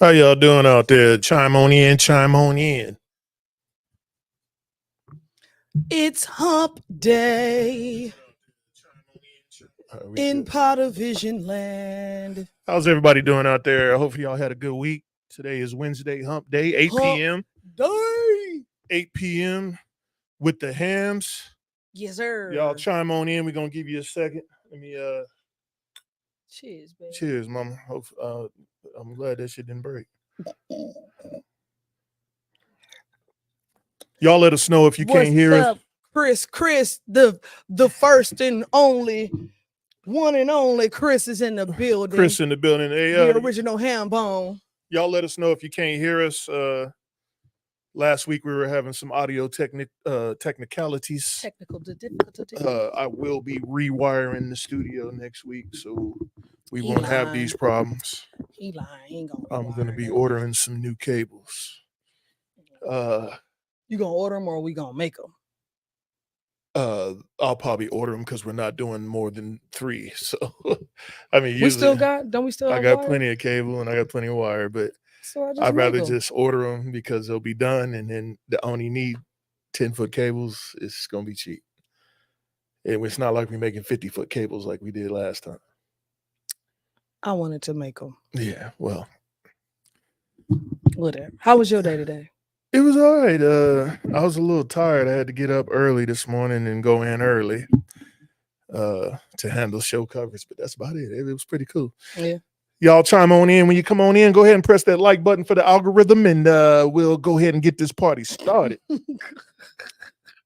How y'all doing out there? Chime on in, chime on in. It's hump day in Potter Vision land. How's everybody doing out there? I hope y'all had a good week. Today is Wednesday, hump day, 8 p.m. Day. 8 p.m. with the hams. Yes, sir. Y'all chime on in. We're going to give you a second. Let me cheers, baby. Cheers, mama. Hope, I'm glad that shit didn't break. Y'all let us know if you can't hear us. Chris, the first and only, one and only Chris is in the building. Chris in the building. Hey, the original ham bone. Y'all let us know if you can't hear us. Last week we were having some audio technicalities. Technical difficulties. I will be rewiring the studio next week, so we won't have these problems. He lying. He ain't gonna. I'm gonna be ordering some new cables. You gonna order them or we gonna make them? I'll probably order them because we're not doing more than 3. So, I mean, we still got. Don't we still? I got plenty of cable and I got plenty of wire, but so I'd rather just order them because they'll be done, and then I only need 10-foot cables. It's gonna be cheap, and it's not like we're making 50-foot cables like we did last time. I wanted to make them. Yeah, well, whatever. How was your day today? It was all right. I was a little tired. I had to get up early this morning and go in early to handle show coverage, but that's about it. It was pretty cool. Yeah. Y'all chime on in. When you come on in, go ahead and press that like button for the algorithm, and we'll go ahead and get this party started.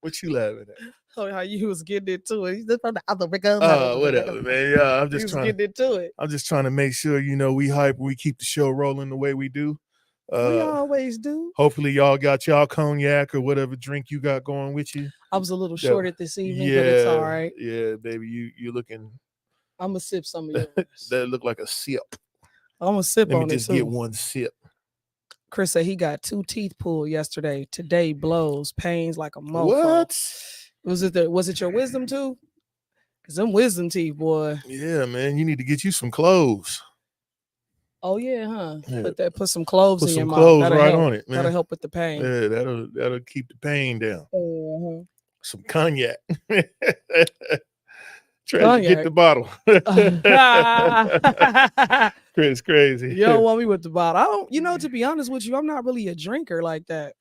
What you laughing at? Oh, how you was getting into it. He's from the algorithm. Whatever, man. Yeah, I'm just trying to get into it. I'm just trying to make sure, we hype, we keep the show rolling the way we do. We always do. Hopefully y'all got y'all cognac or whatever drink you got going with you. I was a little shorted this evening, but it's all right. Yeah, baby, you're looking. I'm gonna sip some of yours. That look like a sip. I'm gonna sip on it. Let me just get one sip. Chris said he got 2 teeth pulled yesterday. Today blows, pains like a mofo. What? Was it your wisdom tooth? Cause them wisdom teeth, boy. Yeah, man, you need to get you some clothes. Oh yeah, huh? Yeah. Put some cloves in your mouth. Put some cloves right on it, man. That'll help with the pain. Yeah, that'll keep the pain down. Mm-hmm. Some cognac. Try to get the bottle. Chris crazy. You don't want me with the bottle. I don't. To be honest with you, I'm not really a drinker like that.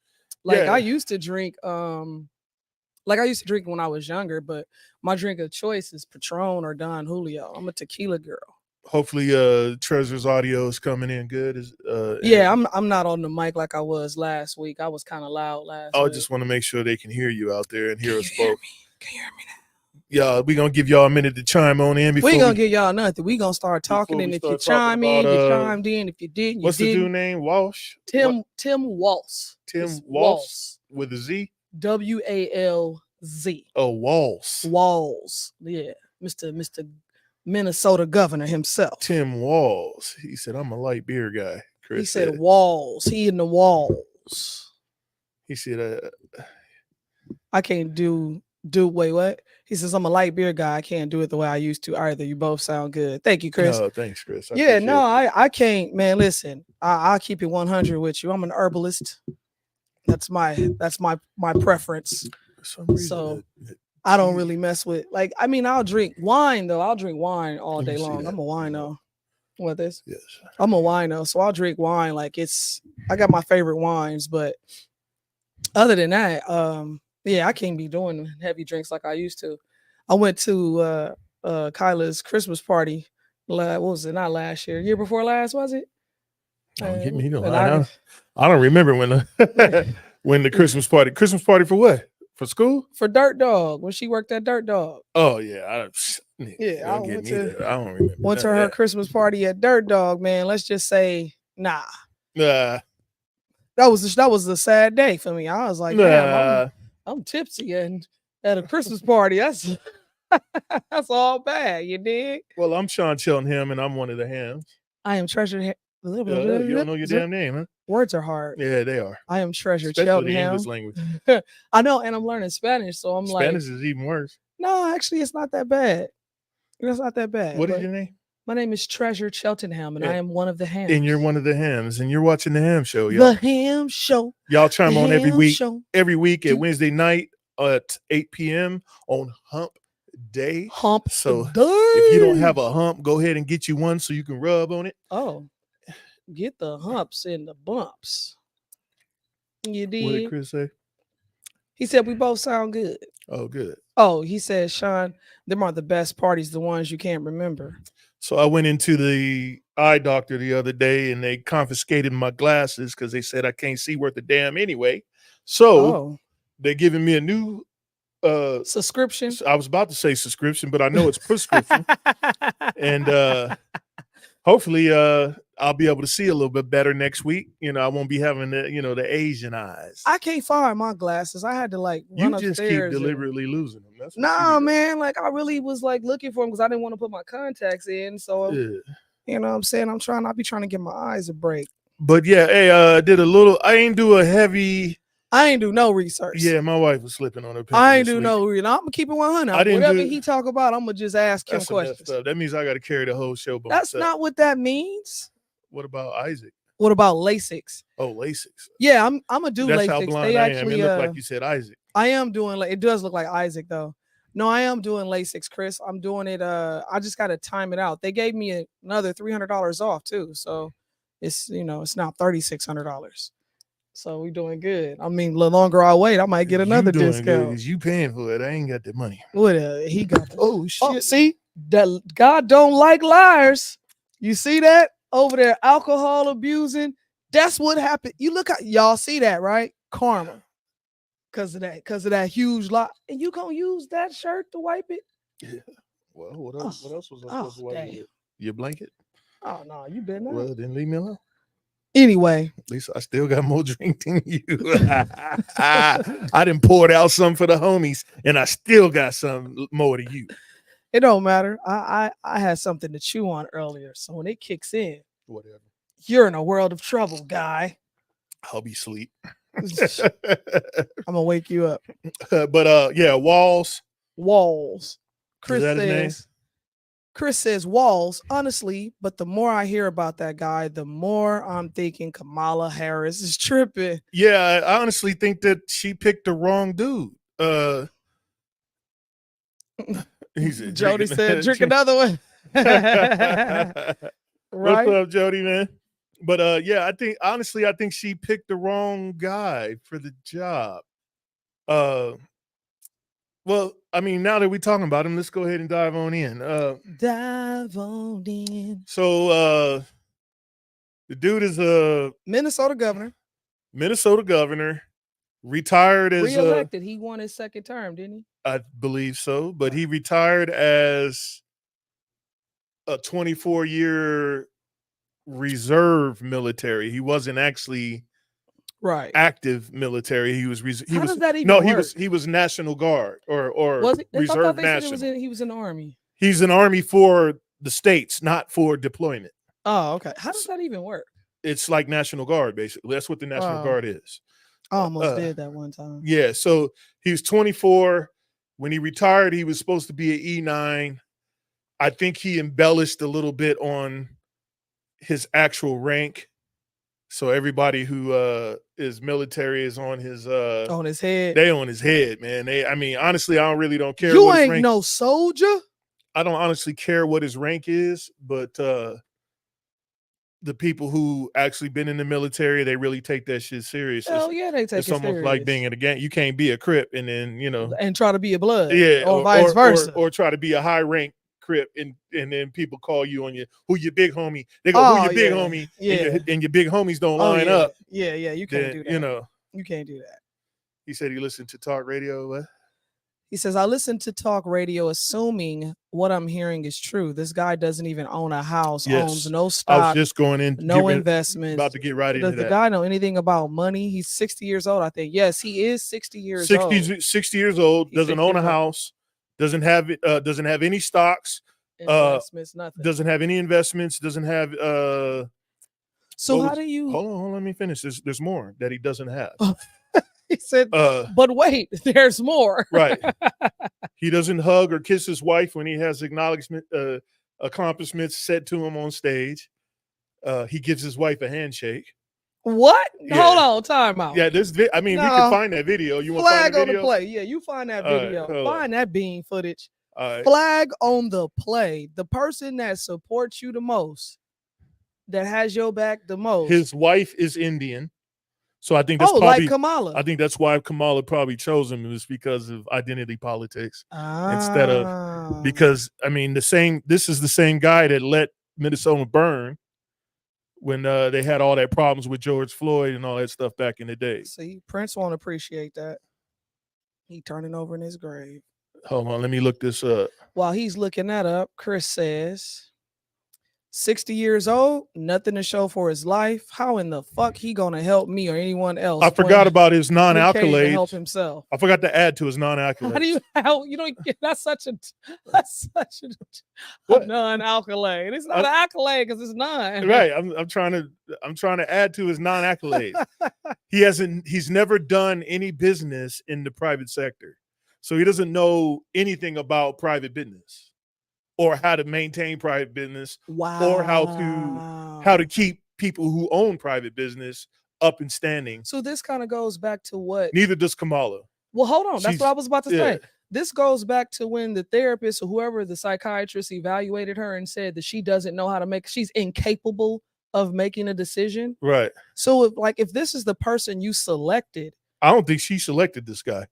I used to drink. I used to drink when I was younger, but my drink of choice is Patron or Don Julio. I'm a tequila girl. Hopefully Treasure's audio is coming in good. I'm not on the mic like I was last week. I was kind of loud last week. I just want to make sure they can hear you out there and hear us both. Can you hear me now? Yeah, we're going to give y'all a minute to chime on in. We ain't going to give y'all nothing. We're going to start talking, and if you chime in, you chimed in. If you didn't, you what's didn't. What's the dude name? Walsh? Tim Walz. Tim Walz with a Z? W-A-L-Z. Oh, Walz. Walz. Yeah. Mr. Minnesota governor himself. Tim Walz. He said, I'm a light beer guy. Chris he said walls. He in the walls. He said, I can't do wait, what? He says, I'm a light beer guy. I can't do it the way I used to either. You both sound good. Thank you, Chris. Oh, thanks, Chris. I can't, man. Listen, I'll keep it 100 with you. I'm an herbalist. That's my preference. So I don't really mess with, I'll drink wine though. I'll drink wine all day long. I'm a wino. What this? Yes. I'm a wino, so I'll drink wine I got my favorite wines, but other than that, I can't be doing heavy drinks like I used to. I went to Kyla's Christmas party. What was it? Not last year. Year before last, was it? Don't get me I don't remember when the Christmas party for what? For school? For Dirt Dog, when she worked at Dirt Dog. Oh yeah, I went to I don't remember. Went to her Christmas party at Dirt Dog, man. Let's just say, nah. That was a sad day for me. I was like, damn, I'm tipsy and at a Christmas party. That's all bad. You dig? Well, I'm Sean Cheltenham, and I'm one of the hams. I am Treasure. You don't know your damn name, huh? Words are hard. Yeah, they are. I am Treasure Especially Cheltenham. the English language. I know, and I'm learning Spanish, so I'm Spanish is even worse. No, actually, it's not that bad. It's not that bad. What is your name? My name is Treasure Cheltenham, and I am one of the hams. And you're one of the hams, and you're watching the Ham Show, y'all. The Ham Show. Y'all chime on every week at Wednesday night at 8 p.m. on Hump Day. So if you don't have a hump, go ahead and get you one so you can rub on it. Oh, get the humps and the bumps. You did. What did Chris say? He said we both sound good. Oh, good. Oh, he said, Sean, them are the best parties, the ones you can't remember. So I went into the eye doctor the other day, and they confiscated my glasses because they said I can't see worth a damn anyway. So they're giving me a new subscription. I was about to say subscription, but I know it's prescription. And hopefully I'll be able to see a little bit better next week. I won't be having the Asian eyes. I can't find my glasses. I had to run upstairs. You just keep deliberately losing them. That's man. I really was looking for them because I didn't want to put my contacts in. So you know what I'm saying? I be trying to give my eyes a break. But yeah, hey, I ain't do no research. Yeah, my wife was slipping on her. I ain't do no research. I'm gonna keep it 100. Whatever he talk about, I'm gonna just ask him questions. That means I got to carry the whole show by That's myself. not what that means. What about Isaac? What about LASIK? Oh, LASIK. Yeah, I'm gonna do LASIK. That's how blind I am. It looked like you said Isaac. I am doing. It does look like Isaac though. No, I am doing LASIK, Chris. I'm doing it. I just got to time it out. They gave me another $300 off too, so it's it's now $3,600. So we're doing good. I mean, the longer I wait, I might get another discount. You paying for it? I ain't got the money. What? He got. Oh shit! Oh, see that God don't like liars. You see that over there, alcohol abusing. That's what happened. You look at y'all see that, right? Karma, because of that huge lie. And you gonna use that shirt to wipe it? Yeah. Well, what else was I supposed to wipe it? Your blanket? Oh no, you been there. Well, then leave me alone. Anyway, at least I still got more drink than you. I done poured out some for the homies, and I still got some more to you. It don't matter. I had something to chew on earlier, so when it kicks in, whatever, you're in a world of trouble, guy. I'll be asleep. I'm gonna wake you up. But yeah, Walz. Chris says Walz, honestly, but the more I hear about that guy, the more I'm thinking Kamala Harris is tripping. Yeah, I honestly think that she picked the wrong dude. Jody said, drink another one. Right? What's up, Jody, man? But yeah, I think she picked the wrong guy for the job. Well, I mean, now that we're talking about him, let's go ahead and dive on in. Dive on in. So the dude is a Minnesota governor, retired as reelected. He won his second term, didn't he? I believe so, but he retired as a 24-year reserve military. He wasn't actually active military. He was work? He was National Guard or was he? Reserve National. He was in the Army. He's an Army for the states, not for deployment. Oh, okay. How does that even work? It's like National Guard, basically. That's what the National Guard is. I almost did that one time. Yeah, so he was 24. When he retired, he was supposed to be an E9. I think he embellished a little bit on his actual rank. So everybody who is military is on his head. They on his head, man. Honestly, I don't care. You ain't no soldier. I don't honestly care what his rank is, but the people who actually been in the military, they really take that shit serious. Oh yeah, they take it serious. It's almost like being in a gang. You can't be a Crip and then and try to be a Blood, yeah, or vice versa, or try to be a high rank crib, and then people call you on who your big homie. They go, who your big homie? Yeah. And your big homies don't line up. Yeah. You can't do that. You know, you can't do that. He said he listened to talk radio. What? He says, I listen to talk radio assuming what I'm hearing is true. This guy doesn't even own a house, owns no stock. I was just going in, no investments. About to get right into that. Does the guy know anything about money? He's 60 years old, I think. Yes, he is 60 years old. 60 years old, doesn't own a house, doesn't have any stocks, investments, nothing. Doesn't have any investments, doesn't have So how do you hold on, let me finish. There's more that he doesn't have. He said, but wait, there's more. Right. He doesn't hug or kiss his wife when he has accomplishments said to him on stage. He gives his wife a handshake. What? Yeah. Hold on, time out. Yeah, we can find that video. You want flag to find the video? On the play? Yeah, you find that video. Find that bean footage. Right. Flag on the play. The person that supports you the most, that has your back the most. His wife is Indian. So I think that's probably like Kamala. I think that's why Kamala probably chose him, is because of identity politics instead of because this is the same guy that let Minnesota burn when they had all that problems with George Floyd and all that stuff back in the day. See, Prince won't appreciate that. He turning over in his grave. Hold on, let me look this up. While he's looking that up, Chris says 60 years old, nothing to show for his life. How in the fuck he gonna help me or anyone else? I forgot about his non-accolades. Help himself. I forgot to add to his non-accolades. How do you help? You don't get that's such a non-accolade. It's not an accolade because it's none. Right. I'm trying to add to his non-accolades. He's never done any business in the private sector. So he doesn't know anything about private business, or how to maintain private business, or how to keep people who own private business up and standing. So this kind of goes back to what? Neither does Kamala. Well, hold on. That's what I was about to say. This goes back to when the therapist or whoever, the psychiatrist, evaluated her and said that she doesn't know how to she's incapable of making a decision. Right. So if this is the person you selected. I don't think she selected this guy.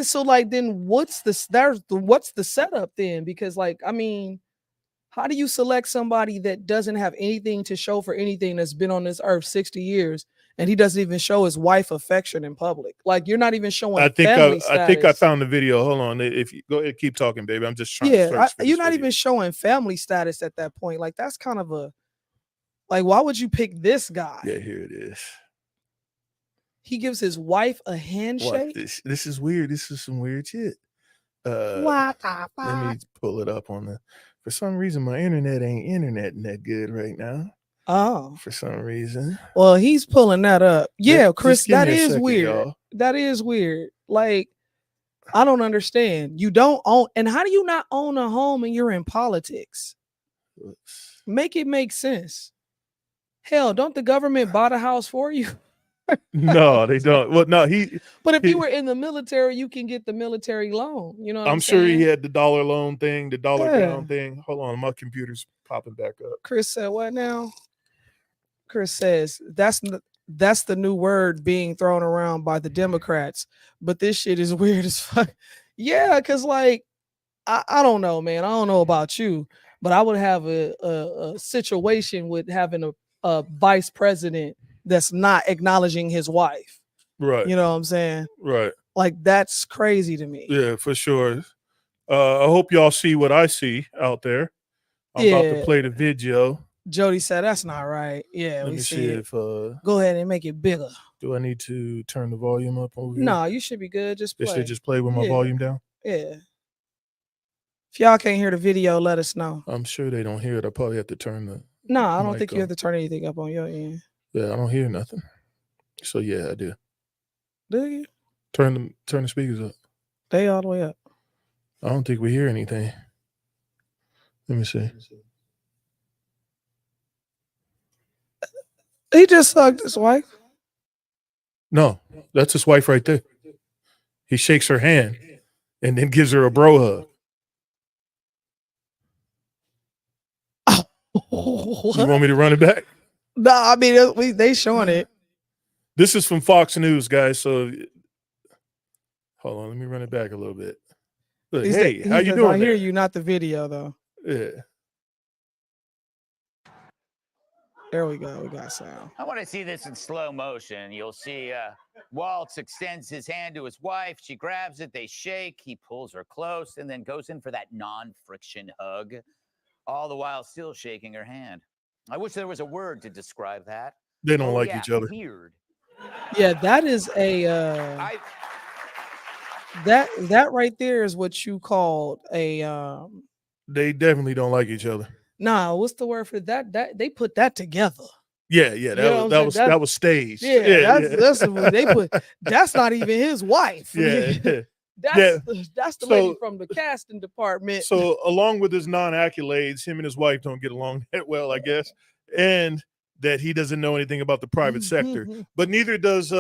So then what's the setup then? Because how do you select somebody that doesn't have anything to show for anything, that's been on this earth 60 years and he doesn't even show his wife affection in public? You're not even showing family status. I think I found the video. Hold on. If you go ahead, keep talking, baby. I'm just trying to search you're not even showing family status at that point. That's kind of why would you pick this guy? Yeah, here it is. He gives his wife a handshake. This is weird. This is some weird shit. What the fuck? Let me pull it up on for some reason my internet ain't interneting that good right now. Oh. For some reason. Well, he's pulling that up. Yeah, Chris, that is weird. Y'all. That is weird. I don't understand. You don't own, and how do you not own a home and you're in politics? Make it make sense. Hell, don't the government buy the house for you? No, they don't. Well, no, But if you were in the military, you can get the military loan. You know what I'm sure saying? He had the dollar loan thing, the dollar pound thing. Hold on, my computer's popping back up. Chris said, what now? Chris says, that's the new word being thrown around by the Democrats. But this shit is weird as fuck. Yeah, because I don't know, man. I don't know about you, but I would have a situation with having a vice president that's not acknowledging his wife. Right. You know what I'm saying? Right. That's crazy to me. Yeah, for sure. I hope y'all see what I see out there. I'm about to play the video. Jody said that's not right. Yeah, Let me see if go ahead and make it bigger. Do I need to turn the volume up over here? No, you should be good. Just play. It should just play with my volume down? Yeah. If y'all can't hear the video, let us know. I'm sure they don't hear it. I probably have to turn the No, I don't think you have to turn anything up on your end. Yeah, I don't hear nothing. So yeah, I do. Do you? Turn the speakers up. They all the way up. I don't think we hear anything. Let me see. He just hugged his wife. No, that's his wife right there. He shakes her hand and then gives her a bro hug. You want me to run it back? No, I mean they showing it. This is from Fox News, guys. So hold on, let me run it back a little bit. Look, hey, how you doing? I hear you, not the video though. Yeah. There we go. We got sound. I want to see this in slow motion. You'll see Waltz extends his hand to his wife. She grabs it. They shake. He pulls her close and then goes in for that non-friction hug, all the while still shaking her hand. I wish there was a word to describe that. They don't like each other. Weird. Yeah, that is a that right there is what you called a They definitely don't like each other. Nah, what's the word for that? That they put that together. Yeah, that was staged. Yeah, that's what they put. That's not even his wife. Yeah. That's the lady from the casting department. So along with his non-accolades, him and his wife don't get along that well, I guess. And that he doesn't know anything about the private sector. But neither does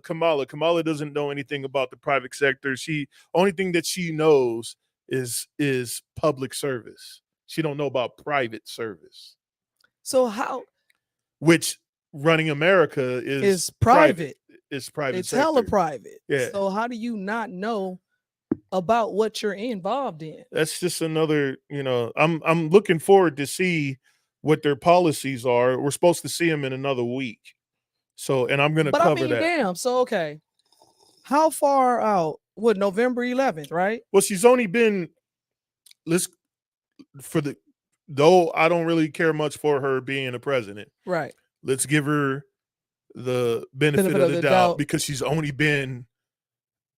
Kamala. Kamala doesn't know anything about the private sector. Only thing that she knows is public service. She don't know about private service. So how? Which running America is private. It's private. It's hella private. Yeah. So how do you not know about what you're involved in? That's just another, I'm looking forward to see what their policies are. We're supposed to see them in another week. So, and I'm going to cover that. Damn. So, okay. How far out? What, November 11th, right? Well, she's only been, though I don't really care much for her being a president. Right. Let's give her the benefit of the doubt because she's only been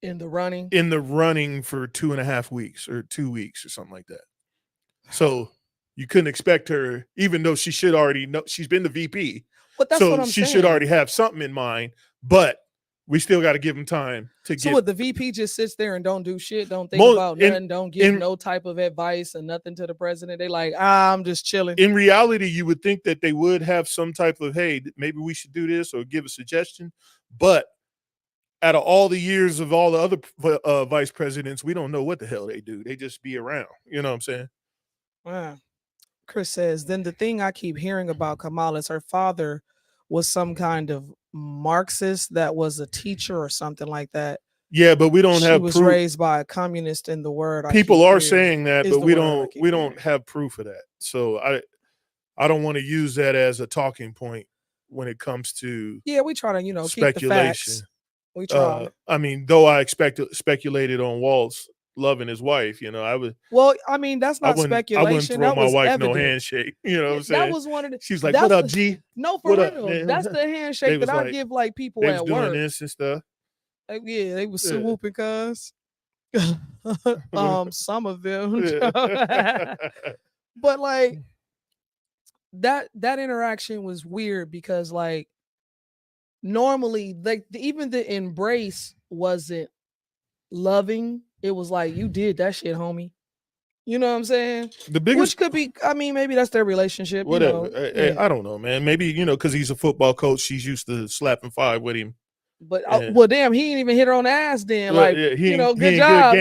in the running for 2.5 weeks or 2 weeks or something like that. So you couldn't expect her, even though she should already know she's been the VP. But that's what I'm saying. She should already have something in mind, but we still got to give them time to get. So what, the VP just sits there and don't do shit, don't think about nothing, don't give no type of advice and nothing to the president. They like, I'm just chilling. In reality, you would think that they would have some type of, hey, maybe we should do this or give a suggestion. But out of all the years of all the other vice presidents, we don't know what the hell they do. They just be around. You know what I'm saying? Wow. Chris says, then the thing I keep hearing about Kamala is her father was some kind of Marxist that was a teacher or something like that. Yeah, but we don't have. She was raised by a communist in the word. People are saying that, but we don't have proof of that. So I don't want to use that as a talking point when it comes to. Yeah, we try to keep the facts. We try. I mean, though I speculated on Walz loving his wife, I would. Well, I mean, that's not speculation. I wouldn't throw my wife evident. no handshake. You know what I'm saying? That was one of the. She's like, "What up, G?" No, for real. That's the handshake that I give like people at doing work. This and stuff. Yeah, they was swooping, cuz. Some of them. But like that interaction was weird because like normally like even the embrace wasn't loving. It was like, you did that shit, homie. You know what I'm saying? Which could be, I mean, maybe that's their relationship. Whatever. I don't know, man. Maybe, because he's a football coach, she's used to slapping five with him. But well, damn, he didn't even hit her on the ass then. Well, like, good job.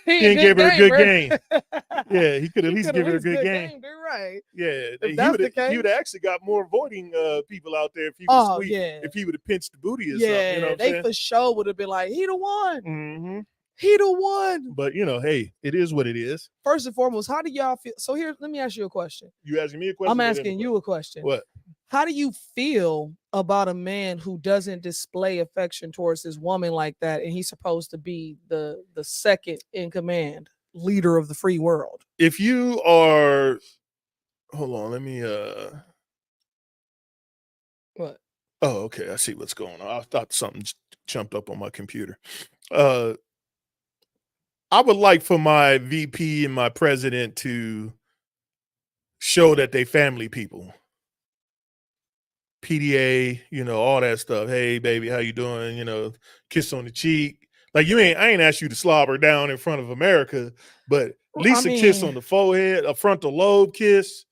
He didn't give her a good game. Yeah, he could at least give her a good game. They're right. Yeah, he would have actually got more voting people out there if he was sweet. Yeah. If he would have pinched the booty or something. Yeah, they for sure would have been like, he the one. Mm-hmm. He the one. But hey, it is what it is. First and foremost, how do y'all feel? So here, let me ask you a question. You asking me a question? I'm asking you a question. What? How do you feel about a man who doesn't display affection towards his woman like that, and he's supposed to be the second in command, leader of the free world? If you are, hold on, let me. What? Oh, okay. I see what's going on. I thought something jumped up on my computer. I would like for my VP and my president to show that they family people. PDA, all that stuff. Hey, baby, how you doing? Kiss on the cheek. Like I ain't asked you to slobber down in front of America, but at least a kiss on the forehead, a frontal lobe kiss,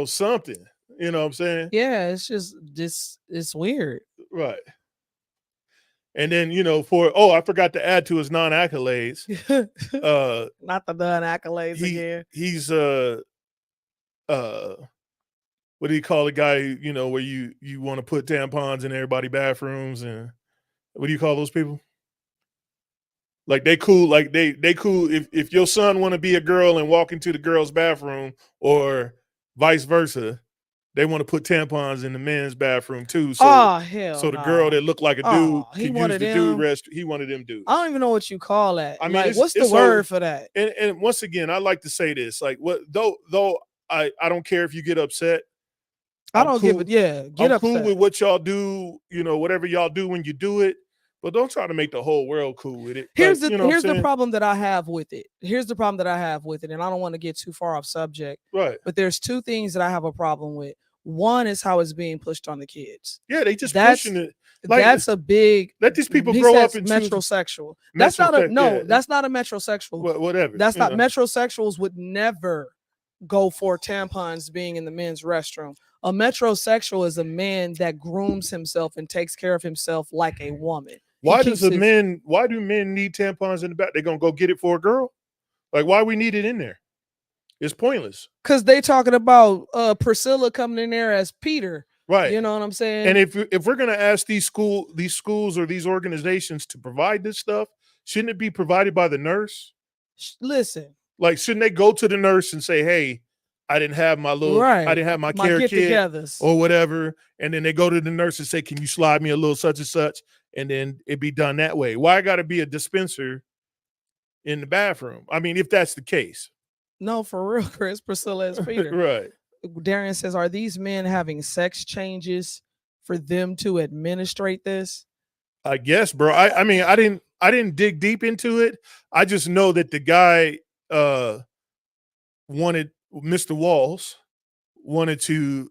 something. You know what I'm saying? Yeah, it's just it's weird. Right. And then, I forgot to add to his non-accolades. Not the non-accolades again. He's what do you call the guy, where you want to put tampons in everybody's bathrooms, and what do you call those people? Like they cool. Like they cool. If your son want to be a girl and walk into the girl's bathroom, or vice versa, they want to put tampons in the men's bathroom too. So, hell the girl that looked like a dude he could wanted use the dude rest. He wanted them dudes. I don't even know what you call that. I mean, like, what's the word for that? And once again, I like to say this. Like, what though I don't care if you get upset. I don't give it. Yeah, get I'm upset. cool with what y'all do. You know, whatever y'all do when you do it. But don't try to make the whole world cool with it. Here's the problem that I have with it. Here's the problem that I have with it, and I don't want to get too far off subject. Right. But there's two things that I have a problem with. One is how it's being pushed on the kids. Yeah, they just pushing it. Like, that's a big. Let these people grow up into metrosexual. That's not a That's not a metrosexual. Whatever. That's not metrosexuals would never go for tampons being in the men's restroom. A metrosexual is a man that grooms himself and takes care of himself like a woman. Why do men need tampons in the back? They're gonna go get it for a girl? Like, why we need it in there? It's pointless. Because they talking about Priscilla coming in there as Peter. Right. You know what I'm saying? And if we're gonna ask these schools or these organizations to provide this stuff, shouldn't it be provided by the nurse? Listen. Like, shouldn't they go to the nurse and say, hey, I didn't have my I didn't have my care kit or whatever. And then they go to the nurse and say, can you slide me a little such and such? And then it be done that way. Why got to be a dispenser in the bathroom? I mean, if that's the case. No, for real, Chris. Priscilla is Peter. Right. Darian says, are these men having sex changes for them to administrate this? I guess, bro. I mean, I didn't dig deep into it. I just know that the guy wanted, Mr. Walz wanted to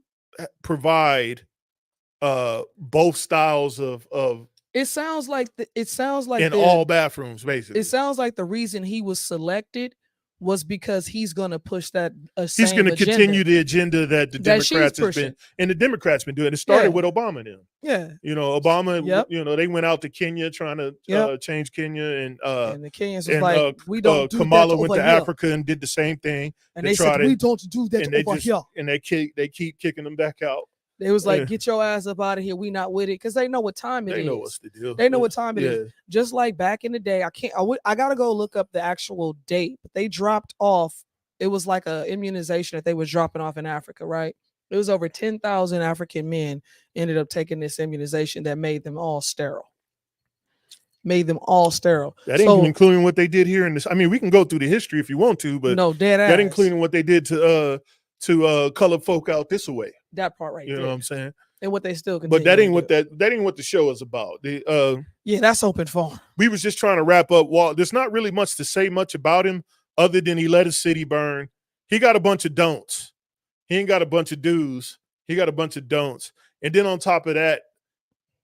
provide both styles of it sounds like in all bathrooms, basically. It sounds like the reason he was selected was because he's going to push that. He's going to continue the agenda that the Democrats has been, and the Democrats been doing. It started with Obama then. Yeah. You know, Obama, you know, they went out to Kenya trying to change Kenya, and the Kenyans was like, we don't do Kamala that went to here. Africa and did the same thing. And they said, we don't do that over here. And they keep kicking them back out. They was like, get your ass up out of here. We not with it. Because they know what time it is. They know what's the deal. They know what time it is. Just like back in the day, I got to go look up the actual date. But they dropped off. It was like a immunization that they was dropping off in Africa, right? It was over 10,000 African men ended up taking this immunization that made them all sterile. That ain't even including what they did here in this. I mean, we can go through the history if you want to, but no, dead ass. That including what they did to color folk out this way. That part right there. You know what I'm saying? And what they still can. But that ain't what the show is about. Yeah, that's open forum. We was just trying to wrap up. There's not really much to say much about him other than he let his city burn. He got a bunch of don'ts. He ain't got a bunch of do's. He got a bunch of don'ts. And then on top of that,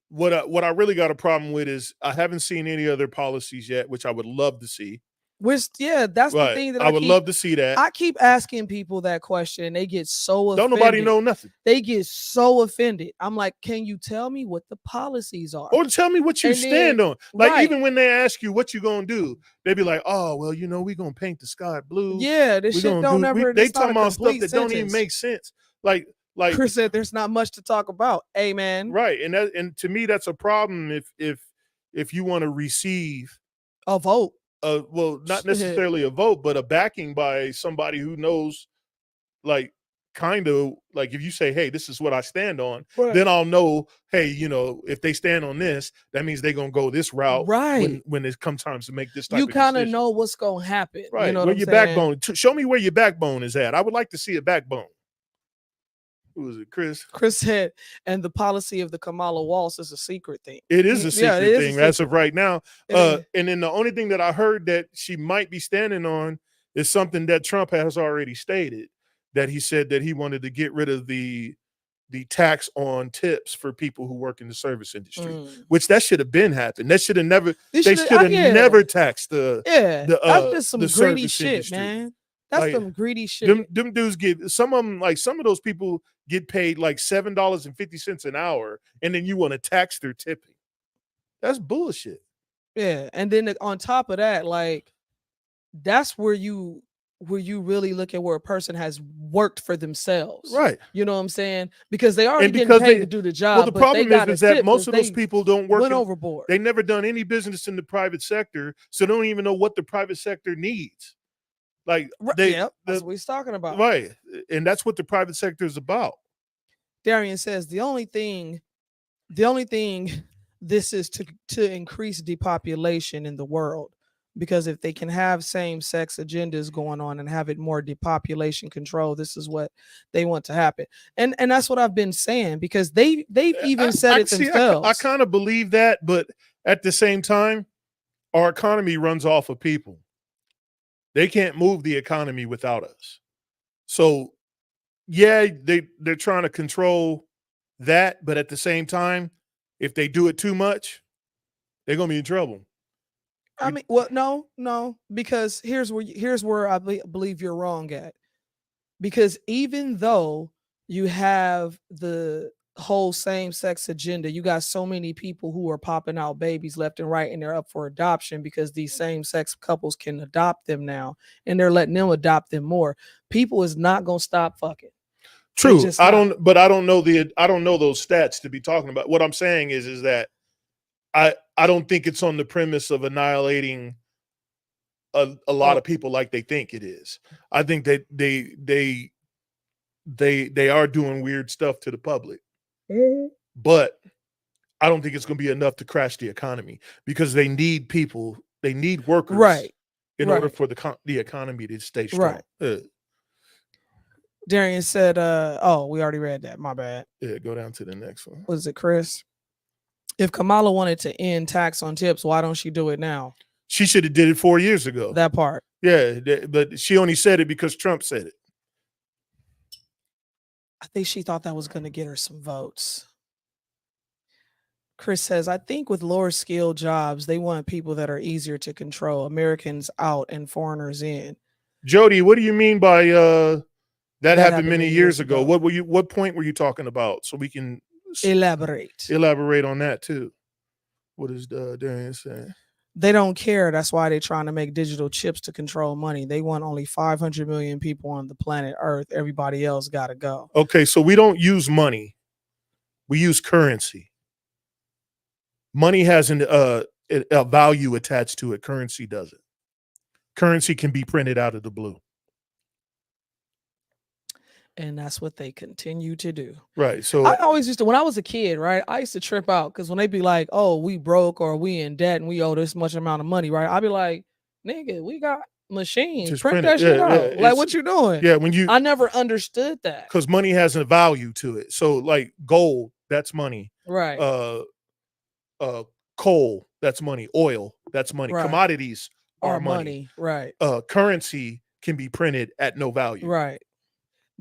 what I really got a problem with is I haven't seen any other policies yet, which I would love to see. That's the thing that I would love to see that. I keep asking people that question and they get so offended. Don't nobody know nothing. They get so offended. I'm like, can you tell me what the policies are? Or tell me what you stand on. Like, even when they ask you what you gonna do, they be like, oh, well, you know, we gonna paint the sky blue. Yeah, this shit don't ever. They talking about stuff that don't even make sense. Like Chris said, there's not much to talk about. Amen. Right. And to me, that's a problem if you want to receive a vote. Well, not necessarily a vote, but a backing by somebody who knows, like, kind of like if you say, hey, this is what I stand on, then I'll know, hey, you know, if they stand on this, that means they're going to go this route. Right. When it comes time to make this type of decision. You kind of know what's going to happen. Right. You know where your backbone, show me where your backbone is at. I would like to see a backbone. Who was it, Chris? Chris said, and the policy of the Kamala Walz is a secret thing. It is a secret thing as of right now. And then the only thing that I heard that she might be standing on is something that Trump has already stated, that he said that he wanted to get rid of the tax on tips for people who work in the service industry, which that should have been happened. That should have never. They should have never taxed the. That's just some greedy shit, industry. Man. That's like, some greedy shit. Them dudes get some of them. Like some of those people get paid like $7.50 an hour, and then you want to tax their tipping. That's bullshit. Yeah, and then on top of that, like that's where you where you really look at where a person has worked for themselves. Right. You know what I'm saying? Because they already getting paid to do the job. Well, the problem is that most of those people don't work. Went overboard. They never done any business in the private sector, so they don't even know what the private sector needs. Like that's what he's talking about. Right. And that's what the private sector is about. Darian says the only thing this is to increase depopulation in the world. Because if they can have same-sex agendas going on and have it more depopulation control, this is what they want to happen. And that's what I've been saying, because they've even said it themselves. I kind of believe that, but at the same time, our economy runs off of people. They can't move the economy without us. So, yeah, they're trying to control that, but at the same time, if they do it too much, they're going to be in trouble. I mean, well, no, because here's where I believe you're wrong at. Because even though you have the whole same-sex agenda, you got so many people who are popping out babies left and right, and they're up for adoption because these same-sex couples can adopt them now, and they're letting them adopt them more. People is not gonna stop fucking. True, I don't know those stats to be talking about. What I'm saying is that I don't think it's on the premise of annihilating a lot of people like they think it is. I think that they are doing weird stuff to the public, but I don't think it's going to be enough to crash the economy, because they need people, they need workers, right, in order for the economy to stay strong. Right. Darian said, "Oh, we already read that. My bad." Yeah, go down to the next one. Was it Chris? If Kamala wanted to end tax on tips, why don't she do it now? She should have did it 4 years ago. That part. Yeah, but she only said it because Trump said it. I think she thought that was going to get her some votes. Chris says, I think with lower skilled jobs, they want people that are easier to control, Americans out and foreigners in. Jody, what do you mean by that happened many years ago? What point were you talking about? So we can elaborate on that too. What is Darian saying? They don't care. That's why they're trying to make digital chips to control money. They want only 500 million people on the planet Earth. Everybody else got to go. Okay, so we don't use money. We use currency. Money has a value attached to it. Currency doesn't. Currency can be printed out of the blue. And that's what they continue to do. Right. So I always used to, when I was a kid, right, I used to trip out because when they be like, oh, we broke or we in debt and we owe this much amount of money, right? I'd be like, nigga, we got machines. Just print that shit out. Yeah, like, what you doing? Yeah, I never understood that. Because money has a value to it. So like gold, that's money. Right. Coal, that's money. Oil, that's money. Right. Commodities are money. Right. Currency can be printed at no value. Right.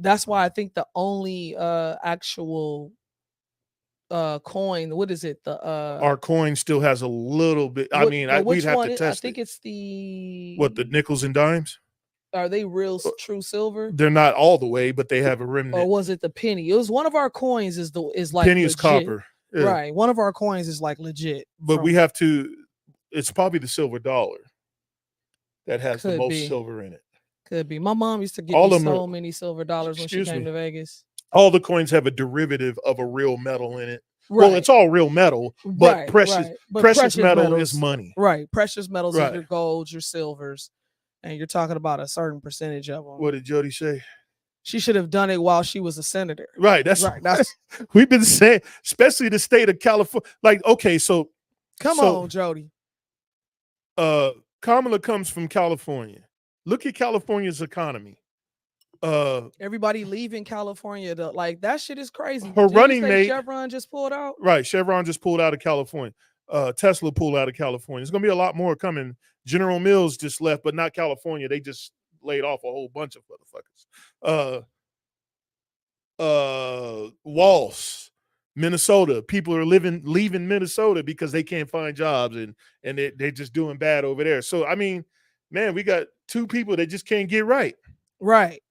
That's why I think the only actual coin, what is it? Our coin still has a little bit. I mean, we'd have to test it. I think it's the nickels and dimes. Are they real true silver? They're not all the way, but they have a remnant. Or was it the penny? It was one of our coins. Is like penny is copper. Yeah. Right. One of our coins is like legit. But we have to. It's probably the silver dollar that has the most silver in it. Could be. My mom used to give me so many silver dollars when she came to Vegas. All the coins have a derivative of a real metal in it. Right. Well, it's all real metal, but precious metal is money. Right. Precious metals are your golds, your silvers, and you're talking about a certain percentage of them. What did Jody say? She should have done it while she was a senator. Right. That's we've been saying, especially the state of California. Like, okay, so come on, Jody. Kamala comes from California. Look at California's economy. Everybody leaving California, like that shit is crazy. Her running mate, Chevron just pulled out. Right, Chevron just pulled out of California. Tesla pulled out of California. There's gonna be a lot more coming. General Mills just left, but not California. They just laid off a whole bunch of motherfuckers. Waltz, Minnesota. People are leaving Minnesota because they can't find jobs and they're just doing bad over there. So I mean, man, we got two people that just can't get right. Right.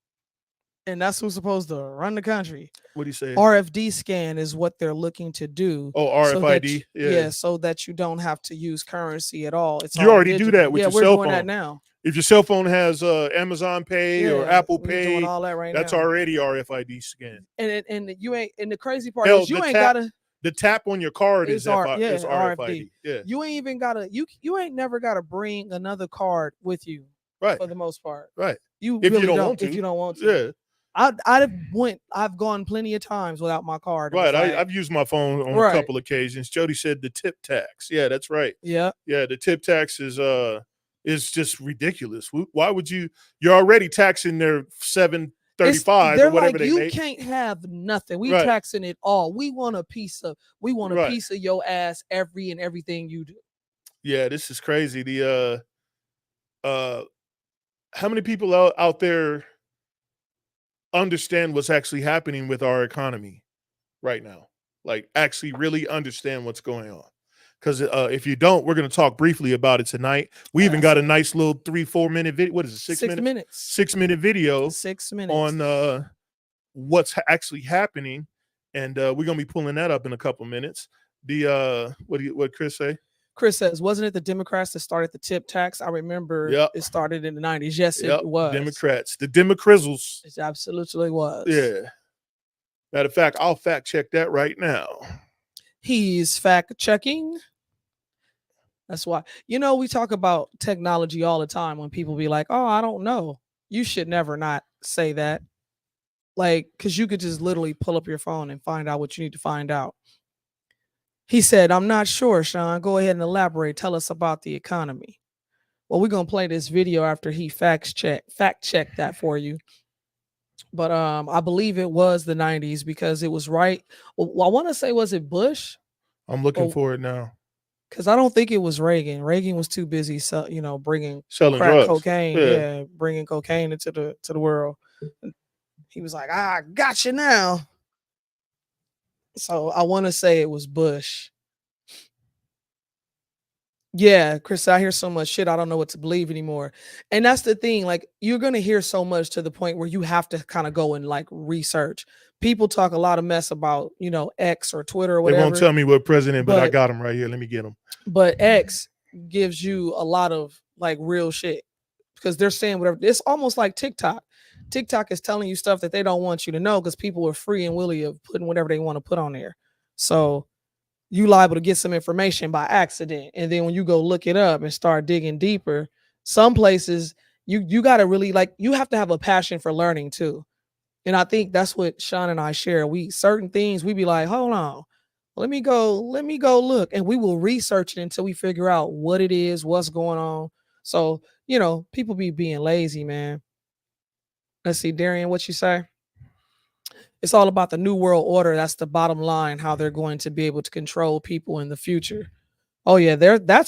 And that's who's supposed to run the country. What do you say? RFD scan is what they're looking to do. Oh, RFID. So that you don't have to use currency at all. You already do that with your cell phone. We're doing that now. If your cell phone has Amazon Pay or Apple Pay, doing all that right that's now. already RFID scan. And you ain't. And the crazy part Hell, is you ain't gotta. The tap on your card is RFID. Yeah. You ain't even gotta. You ain't never gotta bring another card with you. Right. For the most part. Right. You if really you don't want to. If you don't want to. Yeah. I've gone plenty of times without my card. Right. I've used my phone on a couple occasions. Jody said the tip tax. Yeah, that's right. Yeah. Yeah. The tip tax is just ridiculous. Why would you're already taxing their $7.35 or whatever they make. You can't have nothing. We taxing it all. We want a piece of your ass everything you do. Yeah, this is crazy. The how many people out there understand what's actually happening with our economy right now? Like actually really understand what's going on. Because if you don't, we're going to talk briefly about it tonight. We even got a nice little 3-4 minute video. What is it? 6 minutes? 6 minute video. 6 minutes on what's actually happening, and we're going to be pulling that up in a couple minutes. The what Chris say? Chris says, wasn't it the Democrats that started the tip tax? I remember it started in the 90s. Yes, it was. Democrats. The Democrazzles. It absolutely was. Yeah. Matter of fact, I'll fact check that right now. He's fact checking. That's why. We talk about technology all the time when people be like, oh, I don't know. You should never not say that. Like, because you could just literally pull up your phone and find out what you need to find out. He said, I'm not sure, Sean. Go ahead and elaborate. Tell us about the economy. Well, we're going to play this video after he fact check that for you. But I believe it was the 90s because it was right. Well, I want to say, was it Bush? I'm looking for it now. Because I don't think it was Reagan. Reagan was too busy, selling crack drugs. Cocaine. Yeah, bringing cocaine into the world. He was like, I got you now. So I want to say it was Bush. Yeah, Chris, I hear so much shit. I don't know what to believe anymore. And that's the thing. Like, you're going to hear so much to the point where you have to kind of go and like research. People talk a lot of mess about, X or Twitter or whatever. They won't tell me what president, but I got him right here. Let me get him. But X gives you a lot of like real shit because they're saying whatever. It's almost like TikTok. TikTok is telling you stuff that they don't want you to know because people are free and willing of putting whatever they want to put on there. So you liable to get some information by accident. And then when you go look it up and start digging deeper, some places you got to really you have to have a passion for learning too. And I think that's what Sean and I share. Certain things we be like, hold on, let me go look. And we will research it until we figure out what it is, what's going on. So, people be being lazy, man. Let's see, Darian, what you say? It's all about the new world order. That's the bottom line, how they're going to be able to control people in the future. Oh yeah, that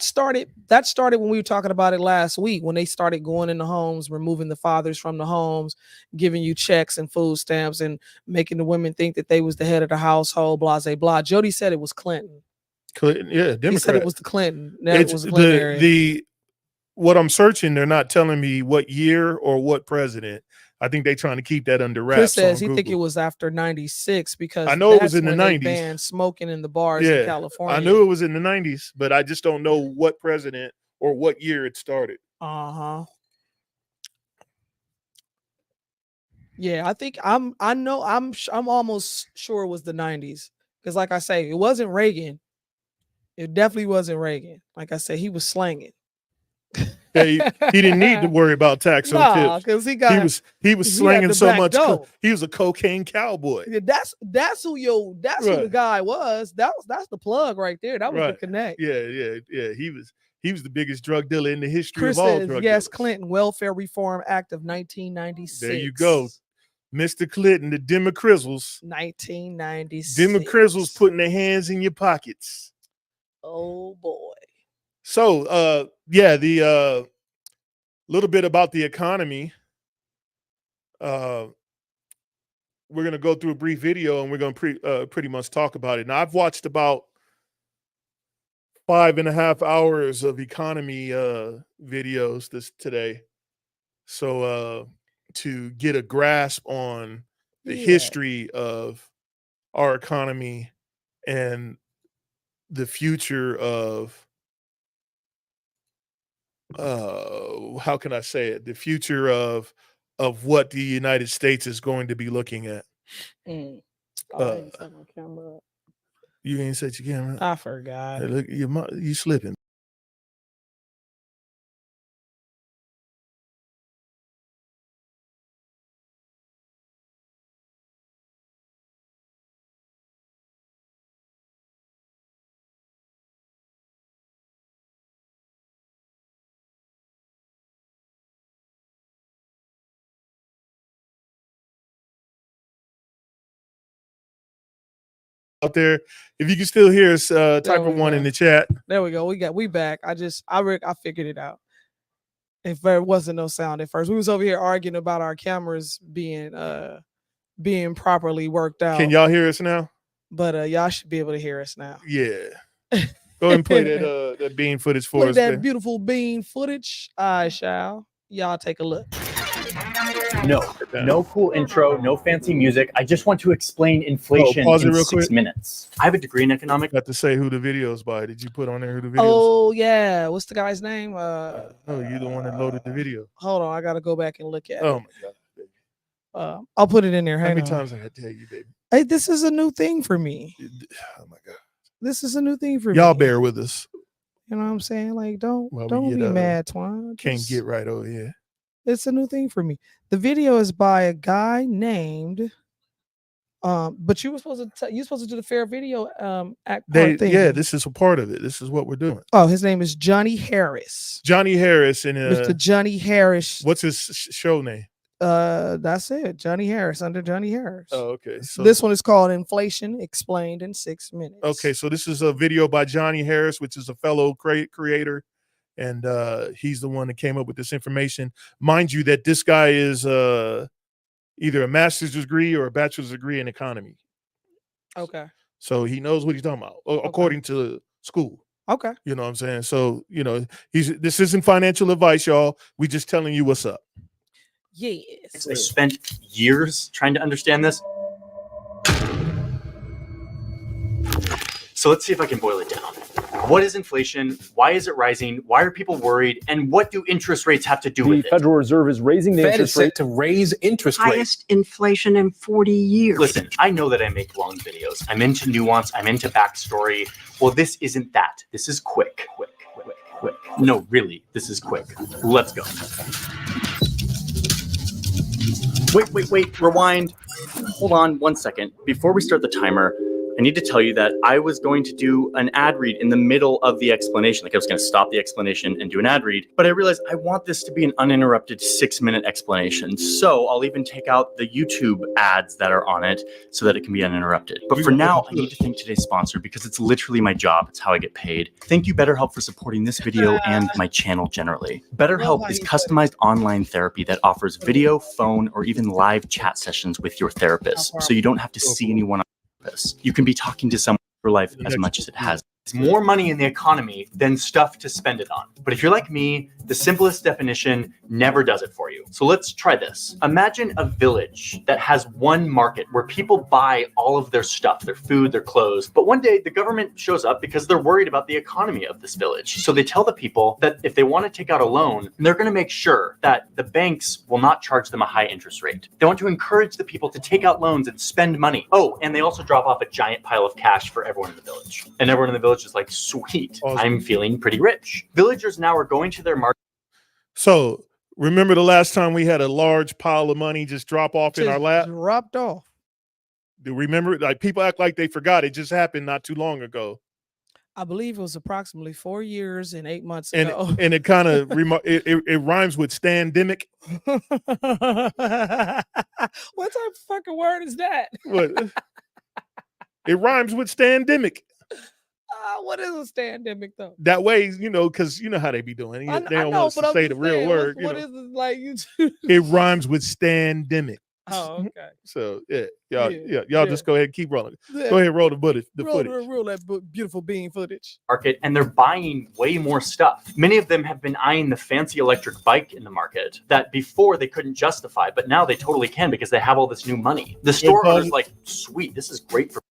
started when we were talking about it last week, when they started going into homes, removing the fathers from the homes, giving you checks and food stamps and making the women think that they was the head of the household, blah, blah, blah. Jody said it was Clinton. Yeah, Democrat. He said it was the Clinton. It was the Clinton area. What I'm searching, they're not telling me what year or what president. I think they're trying to keep that under wraps. Chris says he think it was after 96 because I know it was in the 90s. They banned smoking in the bars in California. I knew it was in the 90s, but I just don't know what president or what year it started. Uh-huh. Yeah, I think I'm almost sure it was the 90s because like I say, it wasn't Reagan. It definitely wasn't Reagan. Like I said, he was slanging. Yeah, he didn't need to worry about tax on tips. Because he was slanging so much. He was a cocaine cowboy. Yeah, that's who the guy was. That's the plug right there. That was the connect. Yeah. He was the biggest drug dealer in the history Chris of all says, drug yes, dealers. Clinton Welfare Reform Act of 1996. There you go. Mr. Clinton, the Democrazzles. 1996. Democrazzles putting their hands in your pockets. Oh boy. So, the little bit about the economy. We're going to go through a brief video and we're going to pretty much talk about it. Now, I've watched about 5.5 hours of economy videos today. So, to get a grasp on the history of our economy and the future of how can I say it? The future of what the United States is going to be looking at. I didn't set my camera up. You ain't set your camera up? I forgot. Hey, look, you slipping. Out there, if you can still hear us, type of one in the chat. There we go. We back. I figured it out. If there wasn't no sound at first, we was over here arguing about our cameras being properly worked out. Can y'all hear us now? But y'all should be able to hear us now. Yeah. Go ahead and play that bean footage for us. That beautiful bean footage. I shall. Y'all take a look. No cool intro, no fancy music. I just want to explain inflation in 6 minutes. I have a degree in economics. Got to say who the video's by. Did you put on there who the videos? Oh yeah, what's the guy's name? Oh, you're the one that loaded the video. Hold on, I gotta go back and look at it. Oh my god, baby. I'll put it in there. How many times I had to tell you, baby? Hey, this is a new thing for me. Oh my god, this is a new thing for me. Y'all bear with us. You know what I'm saying? Like, don't be mad, Twan. Can't get right over here. It's a new thing for me. The video is by a guy named but you were supposed to do the fair video thing. Yeah, this is a part of it. This is what we're doing. Oh, his name is Johnny Harris. Johnny Harris and Mr. Johnny Harris. What's his show name? That's it. Johnny Harris, under Johnny Harris. Oh, okay. So this one is called Inflation Explained in 6 Minutes. Okay, so this is a video by Johnny Harris, which is a fellow creator. And he's the one that came up with this information. Mind you, that this guy is either a master's degree or a bachelor's degree in economy. Okay. So he knows what he's talking about, according to school. Okay. You know what I'm saying? So, this isn't financial advice, y'all. We just telling you what's up. Yes. I spent years trying to understand this. So let's see if I can boil it down. What is inflation? Why is it rising? Why are people worried? And what do interest rates have to do with it? The Federal Reserve is raising the interest rate to raise interest rates. Highest inflation in 40 years. Listen, I know that I make long videos. I'm into nuance. I'm into backstory. Well, this isn't that. This is quick. No, really, this is quick. Let's go. Wait, rewind. Hold on 1 second. Before we start the timer, I need to tell you that I was going to do an ad read in the middle of the explanation. Like I was going to stop the explanation and do an ad read, but I realized I want this to be an uninterrupted 6-minute explanation. So I'll even take out the YouTube ads that are on it so that it can be uninterrupted. But for now, I need to thank today's sponsor because it's literally my job. It's how I get paid. Thank you, BetterHelp, for supporting this video and my channel generally. BetterHelp is customized online therapy that offers video, phone, or even live chat sessions with your therapist. So you don't have to see anyone. You can be talking to someone for life as much as it has. It's more money in the economy than stuff to spend it on. But if you're like me, the simplest definition never does it for you. So let's try this. Imagine a village that has one market where people buy all of their stuff, their food, their clothes. But one day the government shows up because they're worried about the economy of this village. So they tell the people that if they want to take out a loan, they're going to make sure that the banks will not charge them a high interest rate. They want to encourage the people to take out loans and spend money. Oh, and they also drop off a giant pile of cash for everyone in the village. And everyone in the village is like, sweet, I'm feeling pretty rich. Villagers now are going to their market. So remember the last time we had a large pile of money just drop off in our lap? Dropped off. Do you remember? Like people act like they forgot. It just happened not too long ago. I believe it was approximately 4 years and 8 months ago. And it kind of it rhymes with standemic. What type of fucking word is that? What? It rhymes with standemic. What is a standemic though? That way, because you know how they be doing. They don't want to say the real word. What is it like? It rhymes with standemic. Oh, okay. So y'all just go ahead and keep rolling. Go ahead, roll the footage. Roll that beautiful bean footage. Market, and they're buying way more stuff. Many of them have been eyeing the fancy electric bike in the market that before they couldn't justify, but now they totally can because they have all this new money. The store owner's like, sweet, this is great for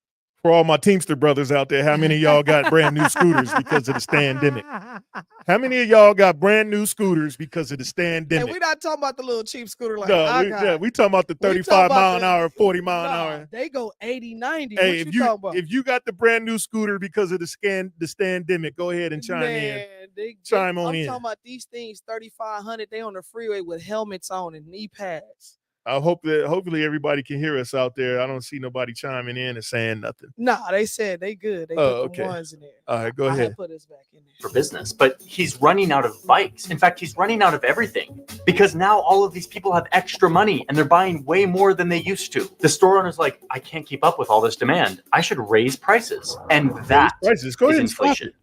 For all my Teamster brothers out there, how many of y'all got brand new scooters because of the standemic? How many of y'all got brand new scooters because of the standemic? And we're not talking about the little cheap scooter like we talking about the 35 mile an hour, 40 mile an hour. They go 80, 90. Hey, what you talking about? If you got the brand new scooter because of the standemic, go ahead and chime in. I'm talking about these things, 3,500. They on the freeway with helmets on and knee pads. I hope that hopefully everybody can hear us out there. I don't see nobody chiming in and saying nothing. Nah, they said they good. They put the ones in there. All right, go ahead. Put us back in there. For business, but he's running out of bikes. In fact, he's running out of everything because now all of these people have extra money and they're buying way more than they used to. The store owner's like, I can't keep up with all this demand. I should raise prices. And that is inflation.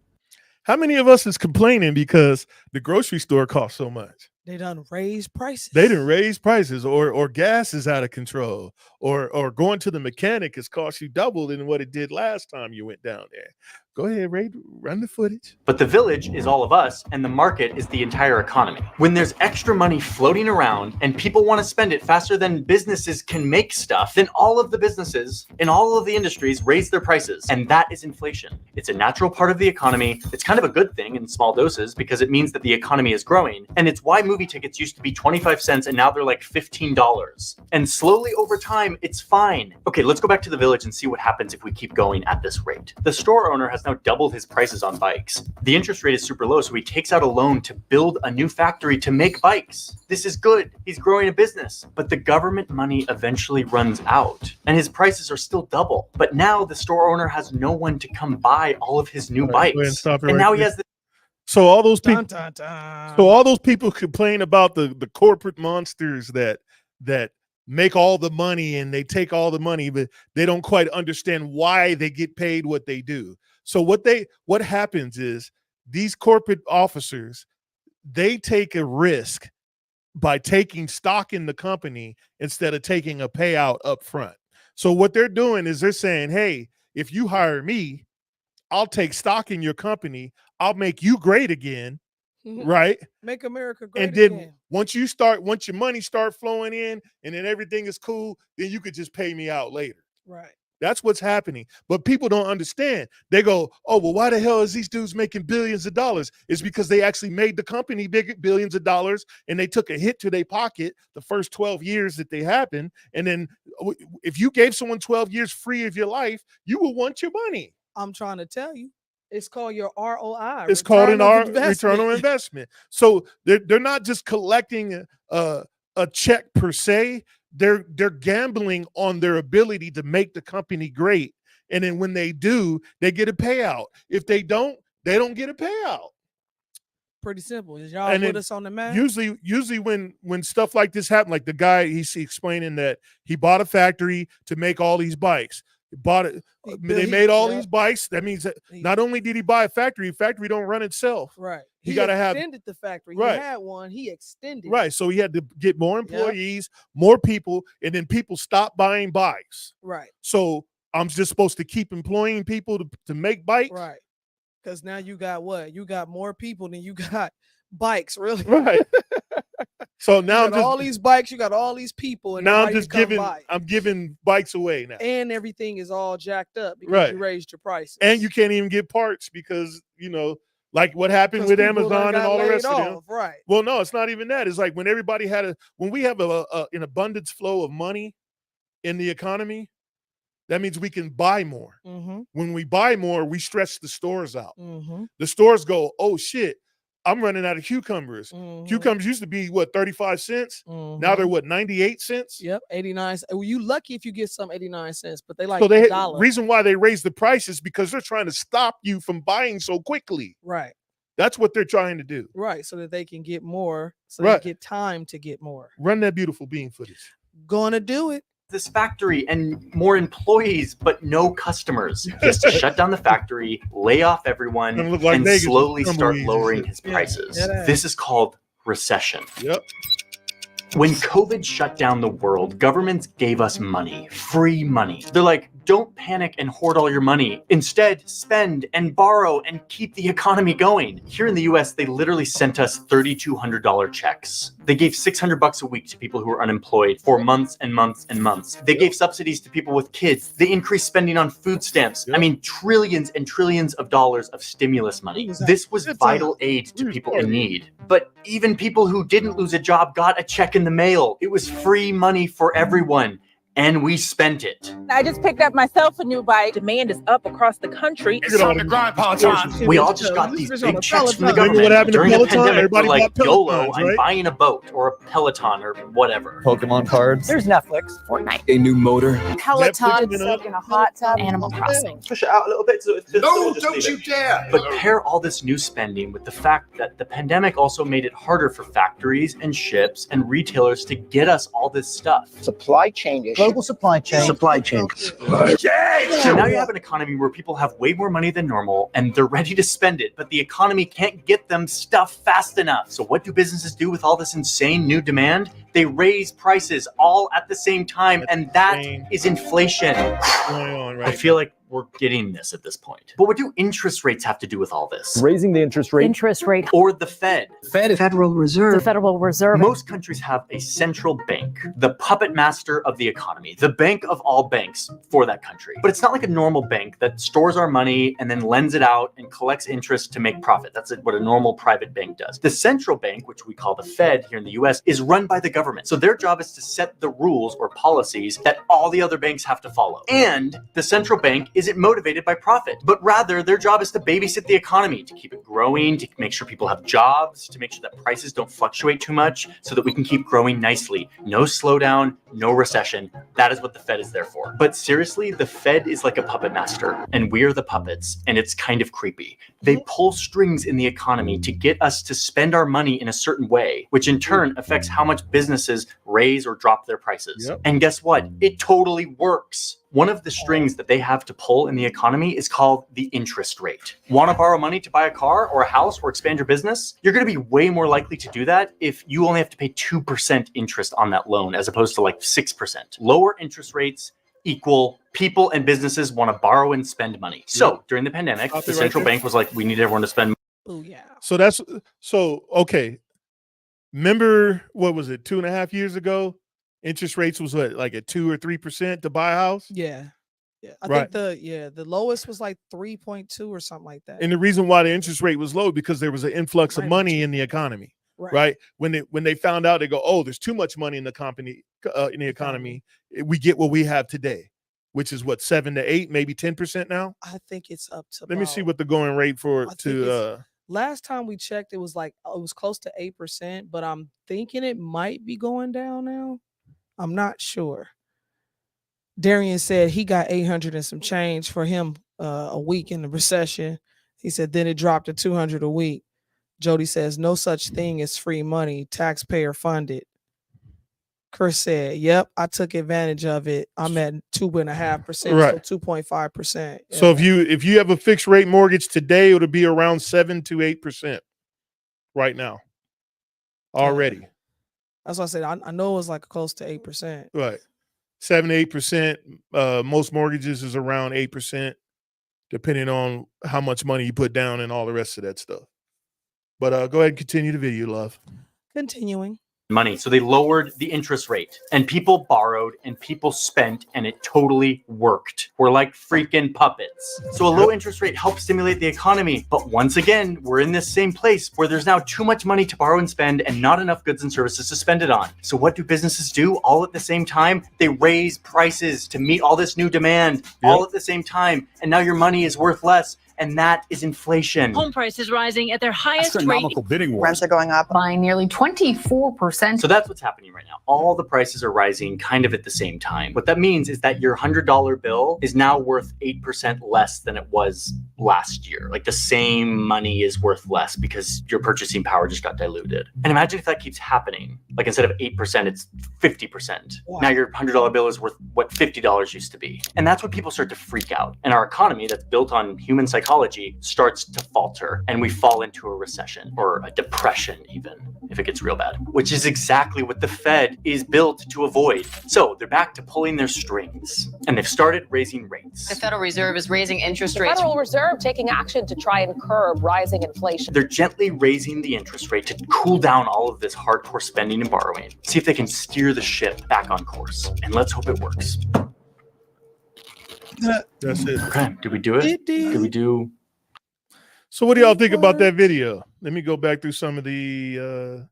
How many of us is complaining because the grocery store costs so much? They done raise prices. They didn't raise prices, or gas is out of control, or going to the mechanic has cost you double than what it did last time you went down there. Go ahead, Ray, run the footage. But the village is all of us, and the market is the entire economy. When there's extra money floating around and people want to spend it faster than businesses can make stuff, then all of the businesses in all of the industries raise their prices. And that is inflation. It's a natural part of the economy. It's kind of a good thing in small doses because it means that the economy is growing. And it's why movie tickets used to be 25 cents and now they're like $15. And slowly over time, it's fine. Okay, let's go back to the village and see what happens if we keep going at this rate. The store owner has now doubled his prices on bikes. The interest rate is super low, so he takes out a loan to build a new factory to make bikes. This is good. He's growing a business. But the government money eventually runs out, and his prices are still double. But now the store owner has no one to come buy all of his new bikes. And now he has this. So all those people, so all those people complain about the corporate monsters that make all the money and they take all the money, but they don't quite understand why they get paid what they do. So what happens is these corporate officers, they take a risk by taking stock in the company instead of taking a payout up front. So what they're doing is they're saying, hey, if you hire me, I'll take stock in your company. I'll make you great again. Right? Make America great and then again. Once your money start flowing in and then everything is cool, then you could just pay me out later. Right. That's what's happening. But people don't understand. They go, oh, well, why the hell is these dudes making billions of dollars? It's because they actually made the company billions of dollars and they took a hit to their pocket the first 12 years that they happened. And then if you gave someone 12 years free of your life, you will want your money. I'm trying to tell you. It's called your ROI. It's called an return on investment. So they're not just collecting a check per se. They're gambling on their ability to make the company great. And then when they do, they get a payout. If they don't get a payout. Pretty simple. Is y'all with us on the map? Usually when stuff like this happens, like the guy he's explaining that he bought a factory to make all these bikes. They made all these bikes. That means that not only did he buy a factory don't run itself. Right. He got to have extended the factory. Right. He had one. He extended. Right. So he had to get more employees, more people, and then people stopped buying bikes. Right. So I'm just supposed to keep employing people to make bikes. Right. Because now you got what? You got more people than you got bikes, really. Right. So now all these bikes, you got all these people, and now I'm giving bikes away now, and everything is all jacked up because you raised your prices, and you can't even get parts because like what happened with Amazon and all the rest of them. Right. Well, no, it's not even that. It's like when everybody when we have an abundance flow of money in the economy, that means we can buy more. Mm-hmm. When we buy more, we stretch the stores out. Mm-hmm. The stores go, oh shit, I'm running out of cucumbers. Mm-hmm. Cucumbers used to be 35 cents. Mm-hmm. Now they're 98 cents. Yep, 89. Well, you lucky if you get some 89 cents, but they like $1. Reason why they raise the prices because they're trying to stop you from buying so quickly. Right. That's what they're trying to do. Right, so that they can get more, so they get time to get more. Run that beautiful bean footage. Gonna do it. This factory and more employees, but no customers. Just to shut down the factory, lay off everyone, and slowly start lowering his prices. Yeah. This is called recession. Yep. When COVID shut down the world, governments gave us money, free money. They're like, Don't panic and hoard all your money. Instead, spend and borrow and keep the economy going. Here in the US, they literally sent us $3,200 checks. They gave $600 a week to people who were unemployed for months and months and months. They gave subsidies to people with kids. They increased spending on food stamps. I mean, trillions and trillions of dollars of stimulus money. This was vital aid to people in need. But even people who didn't lose a job got a check in the mail. It was free money for everyone. And we spent it. I just picked up myself a new bike. Demand is up across the country. It's time to grind, Peloton. We all just got these big checks from the government. What happened During to the Peloton? pandemic, we're Everybody like, bought YOLO, Pelotons, I'm right? buying a boat or a Peloton or whatever. Pokemon cards. There's Netflix, Fortnite, A new motor. Peloton, Netflix, soak in a hot tub, Animal Crossing. Push it out a little bit so it's just No, don't you dare! But pair all this new spending with the fact that the pandemic also made it harder for factories and ships and retailers to get us all this stuff. Supply chain issue. Global supply chain. Supply chain. So now you have an economy where people have way more money than normal and they're ready to spend it, but the economy can't get them stuff fast enough. So what do businesses do with all this insane new demand? They raise prices all at the same time, and that is inflation. Going on, right? I feel like we're getting this at this point. But what do interest rates have to do with all this? Raising the interest rate. Interest rate. Or the Fed? Federal Reserve. The Federal Reserve. Most countries have a central bank, the puppet master of the economy, the bank of all banks for that country. But it's not like a normal bank that stores our money and then lends it out and collects interest to make profit. That's what a normal private bank does. The central bank, which we call the Fed here in the US, is run by the government. So their job is to set the rules or policies that all the other banks have to follow. And the central bank isn't motivated by profit, but rather their job is to babysit the economy, to keep it growing, to make sure people have jobs, to make sure that prices don't fluctuate too much so that we can keep growing nicely. No slowdown, no recession. That is what the Fed is there for. But seriously, the Fed is like a puppet master, and we're the puppets, and it's kind of creepy. They pull strings in the economy to get us to spend our money in a certain way, which in turn affects how much businesses raise or drop their prices. Yep. And guess what? It totally works. One of the strings that they have to pull in the economy is called the interest rate. Want to borrow money to buy a car or a house or expand your business? You're going to be way more likely to do that if you only have to pay 2% interest on that loan as opposed to like 6%. Lower interest rates equal people and businesses want to borrow and spend money. So during the pandemic, the central bank was like, we need everyone to spend. Oh yeah. So okay. Remember, what was it, 2.5 years ago? Interest rates was what, like at 2 or 3% to buy a house? Yeah. I think the lowest was like 3.2 or something like that. And the reason why the interest rate was low because there was an influx of money in the economy. Right. When they found out, they go, oh, there's too much money in the economy. We get what we have today, which is what, 7 to 8, maybe 10% now. I think it's up to. Let me see what the going rate for last time we checked, it was close to 8%, but I'm thinking it might be going down now. I'm not sure. Darian said he got 800 and some change for him a week in the recession. He said then it dropped to 200 a week. Jody says no such thing as free money, taxpayer funded. Chris said, yep, I took advantage of it. I'm at 2.5%, right. So 2.5%. Yeah. So if you have a fixed rate mortgage today, it'll be around 7 to 8% right now already. That's what I said. I know it was like close to 8%. Right. 7 to 8%. Most mortgages is around 8%, depending on how much money you put down and all the rest of that stuff. But go ahead and continue the video, love. Continuing. Money. So they lowered the interest rate and people borrowed and people spent and it totally worked. We're like freaking puppets. So a low interest rate helps stimulate the economy. But once again, we're in this same place where there's now too much money to borrow and spend and not enough goods and services to spend it on. So what do businesses do all at the same time? They raise prices to meet all this new demand all at the same time. And now your money is worth less. And that is inflation. Home prices rising at their highest Astronomical bidding wars. Rents are going up by nearly 24%. So that's what's happening right now. All the prices are rising kind of at the same time. What that means is that your $100 bill is now worth 8% less than it was last year. Like the same money is worth less because your purchasing power just got diluted. And imagine if that keeps happening. Like instead of 8%, it's 50%. Wow. Now your $100 bill is worth what $50 used to be. And that's when people start to freak out. And our economy that's built on human psychology psychology starts to falter and we fall into a recession or a depression even if it gets real bad, which is exactly what the Fed is built to avoid. So they're back to pulling their strings and they've started raising rates. The Federal Reserve is raising interest The rates. Federal Reserve taking action to try and curb rising inflation. They're gently raising the interest rate to cool down all of this hardcore spending and borrowing. See if they can steer the ship back on course. And let's hope it works. That's it. Okay, did we do it? Did we do? So what do y'all think about that video? Let me go back through some of the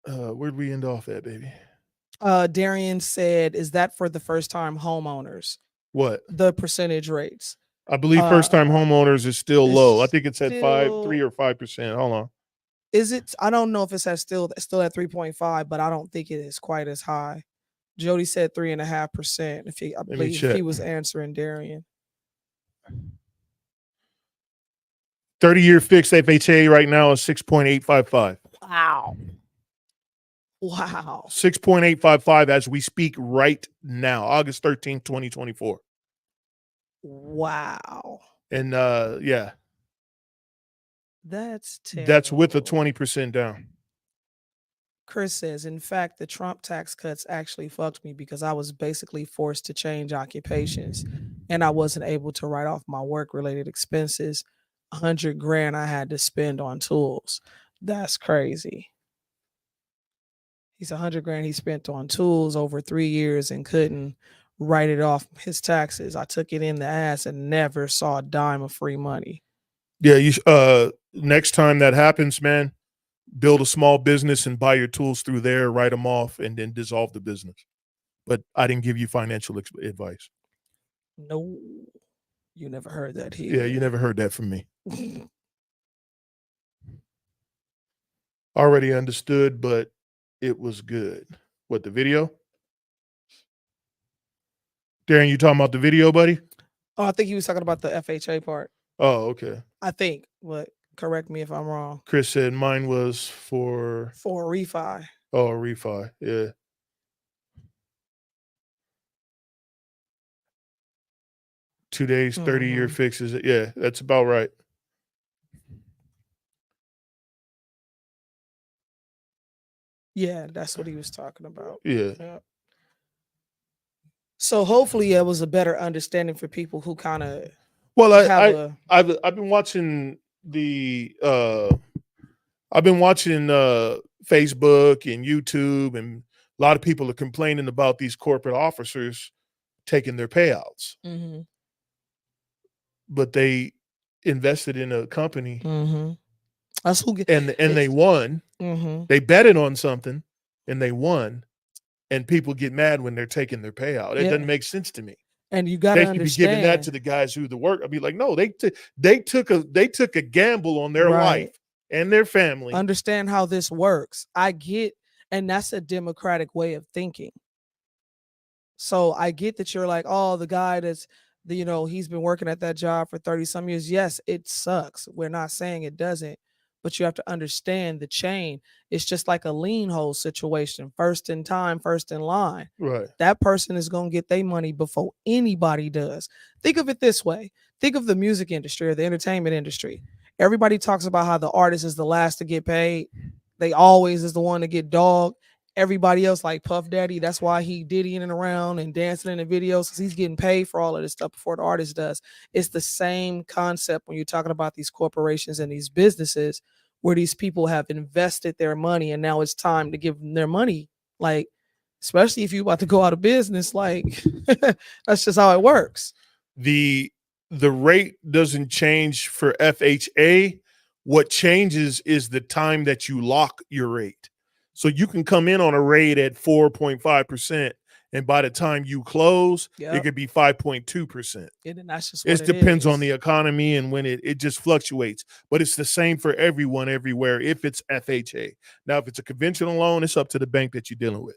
where'd we end off at, baby? Darian said, is that for the first time homeowners? What? The percentage rates. I believe first time homeowners is still low. I think it's at 3 or 5%. Hold on. Is it? I don't know if it's still at 3.5, but I don't think it is quite as high. Jody said 3.5%. I believe he was answering Darian. 30-year fixed FHA right now is 6.855. Wow. 6.855 as we speak right now, August 13th, 2024. Wow. And yeah. That's terrible. That's with a 20% down. Chris says, in fact, the Trump tax cuts actually fucked me because I was basically forced to change occupations and I wasn't able to write off my work-related expenses. $100,000 I had to spend on tools. That's crazy. He's $100,000 he spent on tools over 3 years and couldn't write it off his taxes. I took it in the ass and never saw a dime of free money. Yeah, you next time that happens, man, build a small business and buy your tools through there, write them off, and then dissolve the business. But I didn't give you financial advice. No, you never heard that here. Yeah, you never heard that from me. Already understood, but it was good. What, the video? Darren, you talking about the video, buddy? Oh, I think he was talking about the FHA part. Oh, okay. I think, but correct me if I'm wrong. Chris said mine was for a refi. Oh, a refi. Yeah. Two days, 30-year fixes. Yeah, that's about right. Yeah, that's what he was talking about. Yeah. So hopefully it was a better understanding for people who kind of. Well, I've been watching Facebook and YouTube, and a lot of people are complaining about these corporate officers taking their payouts. Mm-hmm. But they invested in a company, That's who and they won. Mm-hmm. They betted on something, and they won. And people get mad when they're taking their payout. It doesn't make sense to me. And you got to understand. They should be giving that to the guys who do the work. I'd be like, no, they took a gamble on their life and their family. Understand how this works. I get, and that's a democratic way of thinking. So I get that you're like, oh, the guy that's, he's been working at that job for 30 some years. Yes, it sucks. We're not saying it doesn't, but you have to understand the chain. It's just like a lien hold situation. First in time, first in line. Right. That person is going to get their money before anybody does. Think of it this way. Think of the music industry or the entertainment industry. Everybody talks about how the artist is the last to get paid. They always is the one to get dogged. Everybody else, like Puff Daddy, that's why he diddying around and dancing in the videos, because he's getting paid for all of this stuff before the artist does. It's the same concept when you're talking about these corporations and these businesses where these people have invested their money and now it's time to give them their money. Like, especially if you're about to go out of business, like that's just how it works. The rate doesn't change for FHA. What changes is the time that you lock your rate. So you can come in on a rate at 4.5%, and by the time you close, it could be 5.2%. And that's just it depends on the economy and when it just fluctuates. But it's the same for everyone, everywhere, if it's FHA. Now, if it's a conventional loan, it's up to the bank that you're dealing with.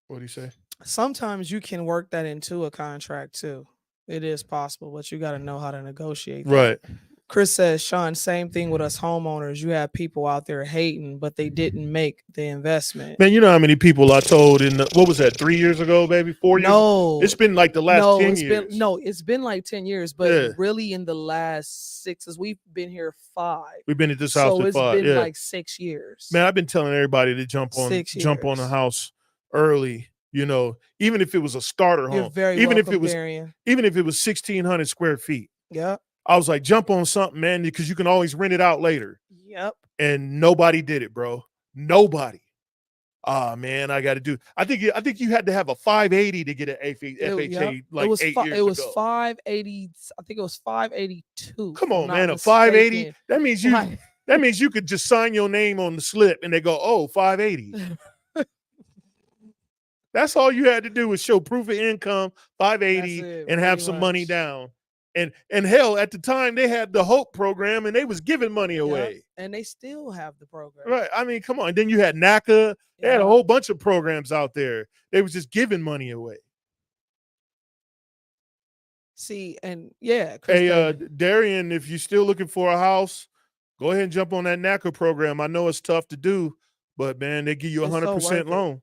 What do you say? Sometimes you can work that into a contract too. It is possible, but you got to know how to negotiate. Right. Chris says, Sean, same thing with us homeowners. You have people out there hating, but they didn't make the investment. Man, you know how many people I told what was that, 3 years ago, baby? 4 years? No. It's been like the last 10 years. It's been like 10 years, but really in the last 6, as we've been here 5. We've been at this house for 5. So it's been like 6 years. Man, I've been telling everybody to jump on the house early. You know, even if it was a starter home, even if it was 1,600 square feet. Yeah. I was like, jump on something, man, because you can always rent it out later. Yep. And nobody did it, bro. Nobody. Man, I got to do. I think you had to have a 580 to get an FHA like 8 years ago. It was 580. I think it was 582. Come on, man, a 580. That means you could just sign your name on the slip and they go, oh, 580. That's all you had to do was show proof of income, 580, and have some money down. And hell, at the time they had the Hope program and they was giving money away. And they still have the program. Right. I mean, come on. Then you had NACA. They had a whole bunch of programs out there. They was just giving money away. See, and hey, Darian, if you're still looking for a house, go ahead and jump on that NACA program. I know it's tough to do, but man, they give you 100% loan.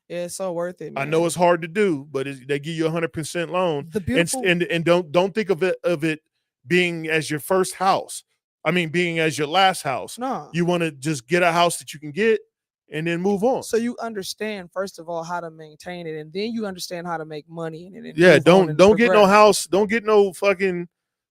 Yeah, it's so worth it, man. I know it's hard to do, but they give you 100% loan. The beautiful and don't think of it being as your first house. I mean, being as your last house. No. You want to just get a house that you can get and then move on. So you understand, first of all, how to maintain it, and then you understand how to make money in it. Yeah, don't get no house. Don't get no fucking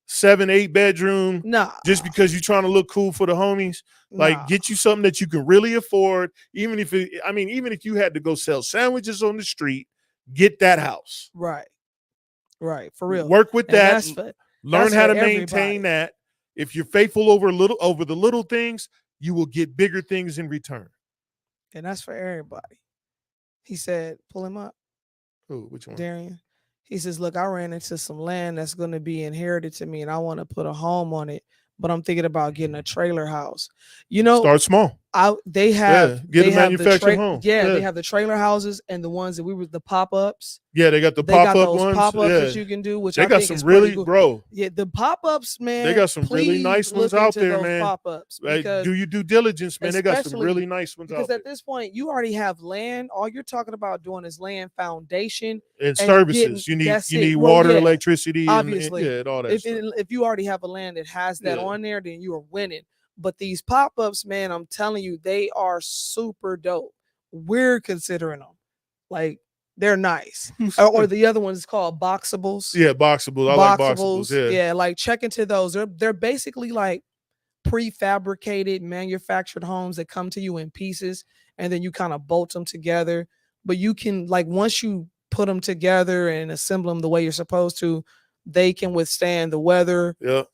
7-8 bedroom. Nah. Just because you're trying to look cool for the homies. Like, get you something that you can really afford. Even if you had to go sell sandwiches on the street, get that house. Right. For real. Work with that. Learn how to maintain that. If you're faithful over the little things, you will get bigger things in return. And that's for everybody. He said, pull him up. Who? Which one? Darian. He says, look, I ran into some land that's going to be inherited to me and I want to put a home on it, but I'm thinking about getting a trailer house. You know, start small. They have a manufactured home. They have the trailer houses and the ones that the pop-ups. Yeah, they got the pop-up ones. Pop-ups that you can do, which they got some really, bro. Yeah, the pop-ups, man. They got some really nice ones out there, man. Pop-ups, do your due diligence, man. They got some really nice ones out there. Because at this point, you already have land. All you're talking about doing is land foundation and services. You need water, electricity, obviously, and all that. If you already have a land that has that on there, then you are winning. But these pop-ups, man, I'm telling you, they are super dope. We're considering them. Like, they're nice. Or the other one is called boxables. Yeah, boxables. I like boxables. Yeah, like check into those. They're basically like prefabricated, manufactured homes that come to you in pieces, and then you kind of bolt them together. But you can, like, once you put them together and assemble them the way you're supposed to, they can withstand the weather. Yeah.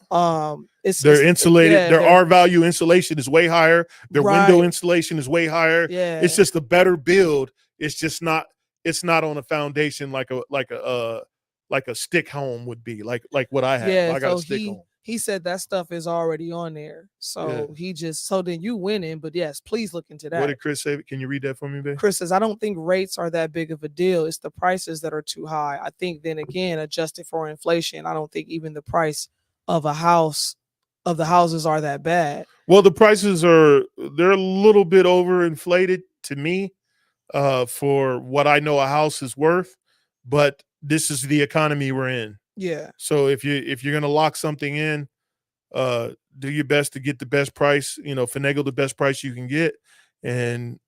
They're insulated. Their R-value insulation is way higher. Their window insulation is way higher. Yeah. It's just a better build. It's just not. It's not on a foundation like a stick home would be. Like what I have. Yeah. I got a stick home. He said that stuff is already on there. So then you winning. But yes, please look into that. What did Chris say? Can you read that for me, babe? Chris says, I don't think rates are that big of a deal. It's the prices that are too high. I think then again, adjusted for inflation, I don't think even the price of the houses are that bad. Well, the prices they're a little bit overinflated to me for what I know a house is worth, but this is the economy we're in. Yeah. So if you're gonna lock something in, do your best to get the best price. Finagle the best price you can get, and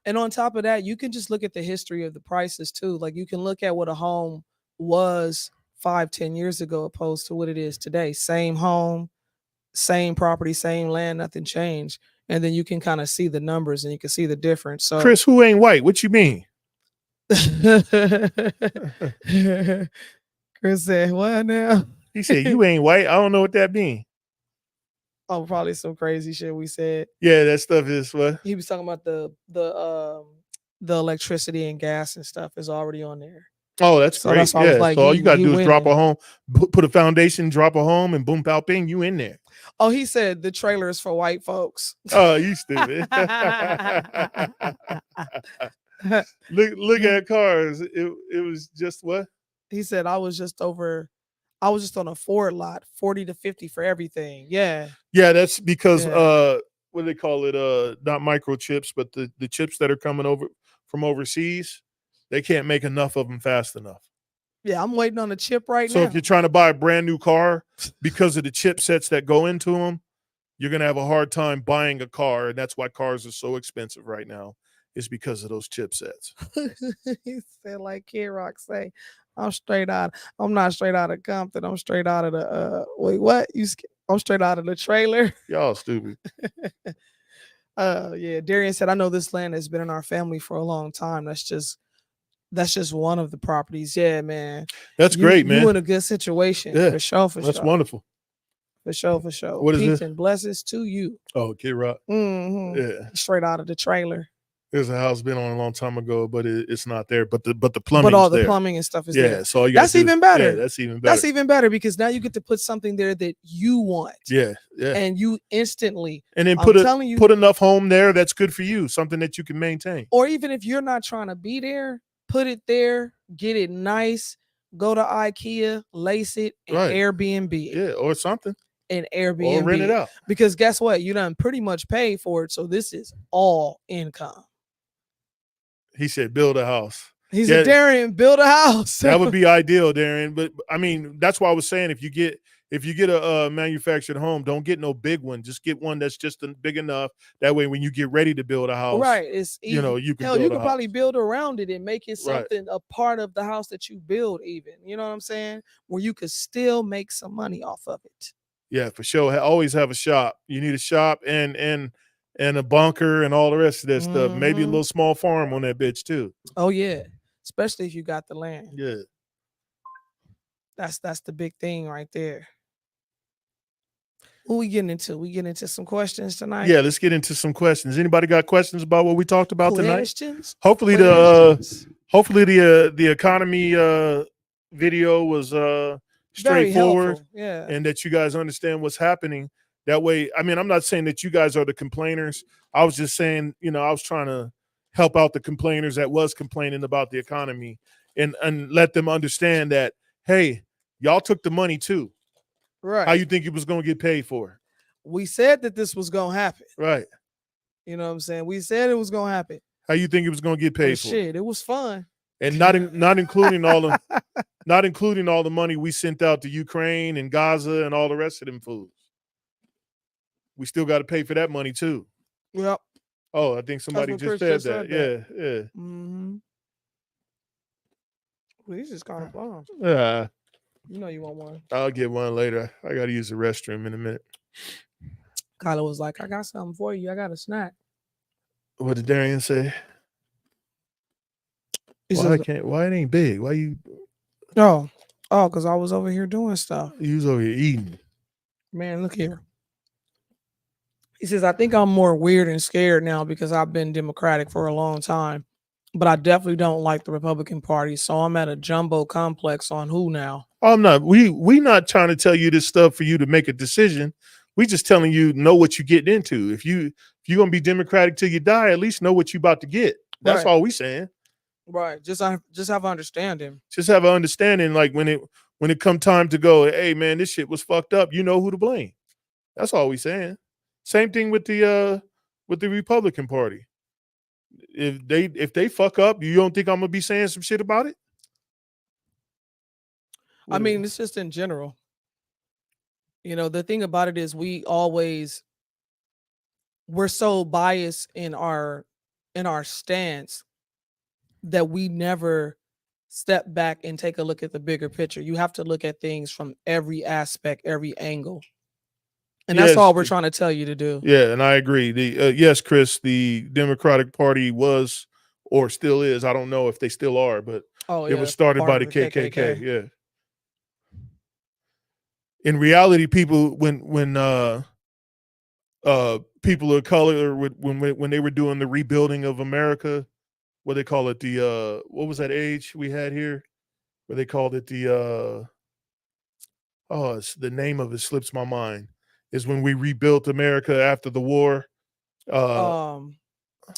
And on top of that, you can just look at the history of the prices too. Like you can look at what a home was 5-10 years ago, opposed to what it is today. Same home, same property, same land, nothing changed. And then you can kind of see the numbers and you can see the difference. So, Chris, who ain't white? What you mean? Chris said, what now? He said, you ain't white. I don't know what that means. Oh, probably some crazy shit we said. Yeah, that stuff is what? He was talking about the electricity and gas and stuff is already on there. Oh, that's great. That's yeah. Like, so all you got to do is drop a home, put a poundation, drop a home, and boom, pow, ping, you in there. Oh, he said the trailer is for white folks. Oh, you stupid. Look at cars. It was just what? He said, I was just over I was just on a Ford lot, 40 to 50 for everything. Yeah. Yeah, that's because what do they call it? Not microchips, but the chips that are coming over from overseas, they can't make enough of them fast enough. Yeah, I'm waiting on a chip right now. So if you're trying to buy a brand new car, because of the chipsets that go into them, you're gonna have a hard time buying a car, and that's why cars are so expensive right now. It's because of those chipsets. He said, like Kid Rock say, I'm not straight out of Compton. I'm straight out of the wait, what? I'm straight out of the trailer. Y'all stupid. Yeah, Darian said, I know this land has been in our family for a long time. That's just one of the properties. Yeah, man. That's great, man. You in a good situation. Yeah, for sure. That's wonderful. For sure. What is Peace this? and blessings to you. Oh, Kid Rock. Mm-hmm. Yeah. Straight out of the trailer. There's a house been on a long time ago, but it's not there. But the plumbing. But all the plumbing and stuff is there. Yeah, so that's even better. Yeah, that's even better. That's even better because now you get to put something there that you want. Yeah. And you instantly. And then put enough home there that's good for you, something that you can maintain. Or even if you're not trying to be there, put it there, get it nice, go to IKEA, lace it, and Airbnb it. Yeah, or something. And Airbnb. Or rent it out. Because guess what? You done pretty much paid for it. So this is all income. He said, build a house. He said, Darian, build a house. That would be ideal, Darian. But I mean, that's why I was saying if you get a manufactured home, don't get no big one. Just get one that's just big enough. That way, when you get ready to build a house, right? It's easy. You can. Hell, you could probably build around it and make it something a part of the house that you build. Even you know what I'm saying, where you could still make some money off of it. Yeah, for sure. Always have a shop. You need a shop and a bunker and all the rest of that stuff. Maybe a little small farm on that bitch too. Oh yeah, especially if you got the land. Yeah, that's the big thing right there. Who we getting into? We getting into some questions tonight. Yeah, let's get into some questions. Anybody got questions about what we talked about tonight? Hopefully the economy video was straightforward. Yeah, and that you guys understand what's happening. That way, I mean, I'm not saying that you guys are the complainers. I was just saying, I was trying to help out the complainers that was complaining about the economy and let them understand that, hey, y'all took the money too. Right. How you think it was going to get paid for? We said that this was going to happen. Right. You know what I'm saying? We said it was going to happen. How you think it was going to get paid for? Shit, it was fun. And not including all the money we sent out to Ukraine and Gaza and all the rest of them fools. We still got to pay for that money too. Yep. Oh, I think somebody just said that. Yeah. Mm-hmm. Well, he's just kind of bomb. Yeah. You know you want one. I'll get one later. I got to use the restroom in a minute. Kyla was like, I got something for you. I got a snack. What did Darian say? Why it ain't big? Why you? Oh, because I was over here doing stuff. You was over here eating. Man, look here. He says, I think I'm more weird and scared now because I've been Democratic for a long time, but I definitely don't like the Republican Party. So I'm at a jumbo complex on who now? Oh, I'm not. We not trying to tell you this stuff for you to make a decision. We just telling you know what you're getting into. If you're gonna be Democratic till you die, at least know what you about to get. That's all we saying. Right. Just have an understanding. Just have an understanding. Like when it come time to go, hey man, this shit was fucked up. You know who to blame. That's all we saying. Same thing with the Republican Party. If they fuck up, you don't think I'm gonna be saying some shit about it? I mean, it's just in general. The thing about it is we're so biased in our stance that we never step back and take a look at the bigger picture. You have to look at things from every aspect, every angle. And that's all we're trying to tell you to do. Yeah, and I agree. Yes, Chris, the Democratic Party was or still is. I don't know if they still are, but it was started by the KKK. Yeah. In reality, people when people of color when they were doing the rebuilding of America, what they call it, what was that age we had here? Where they called it it's the name of it slips my mind. Is when we rebuilt America after the war. Not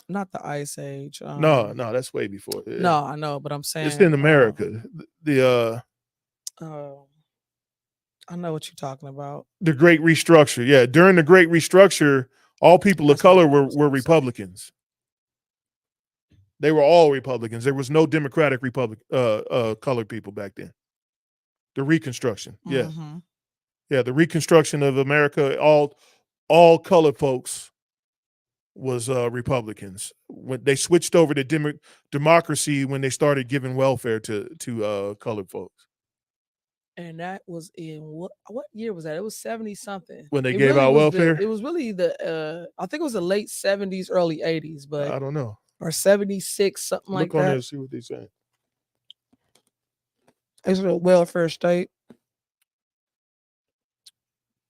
the Ice Age. No, that's way before. Yeah. No, I know, but I'm saying it's in America. I know what you're talking about. The Great Restructure. Yeah, during the Great Restructure, all people of color were Republicans. They were all Republicans. There was no Democratic colored people back then. The Reconstruction. Yeah. Mm-hmm. Yeah, the Reconstruction of America, all colored folks was Republicans. When they switched over to democracy when they started giving welfare to colored folks. And that was in what year was that? It was 70 something. When they gave out welfare? It was really I think it was the late 70s, early 80s, but I don't know. Or 76, something like that. Look on there and see what they say. It's a welfare state.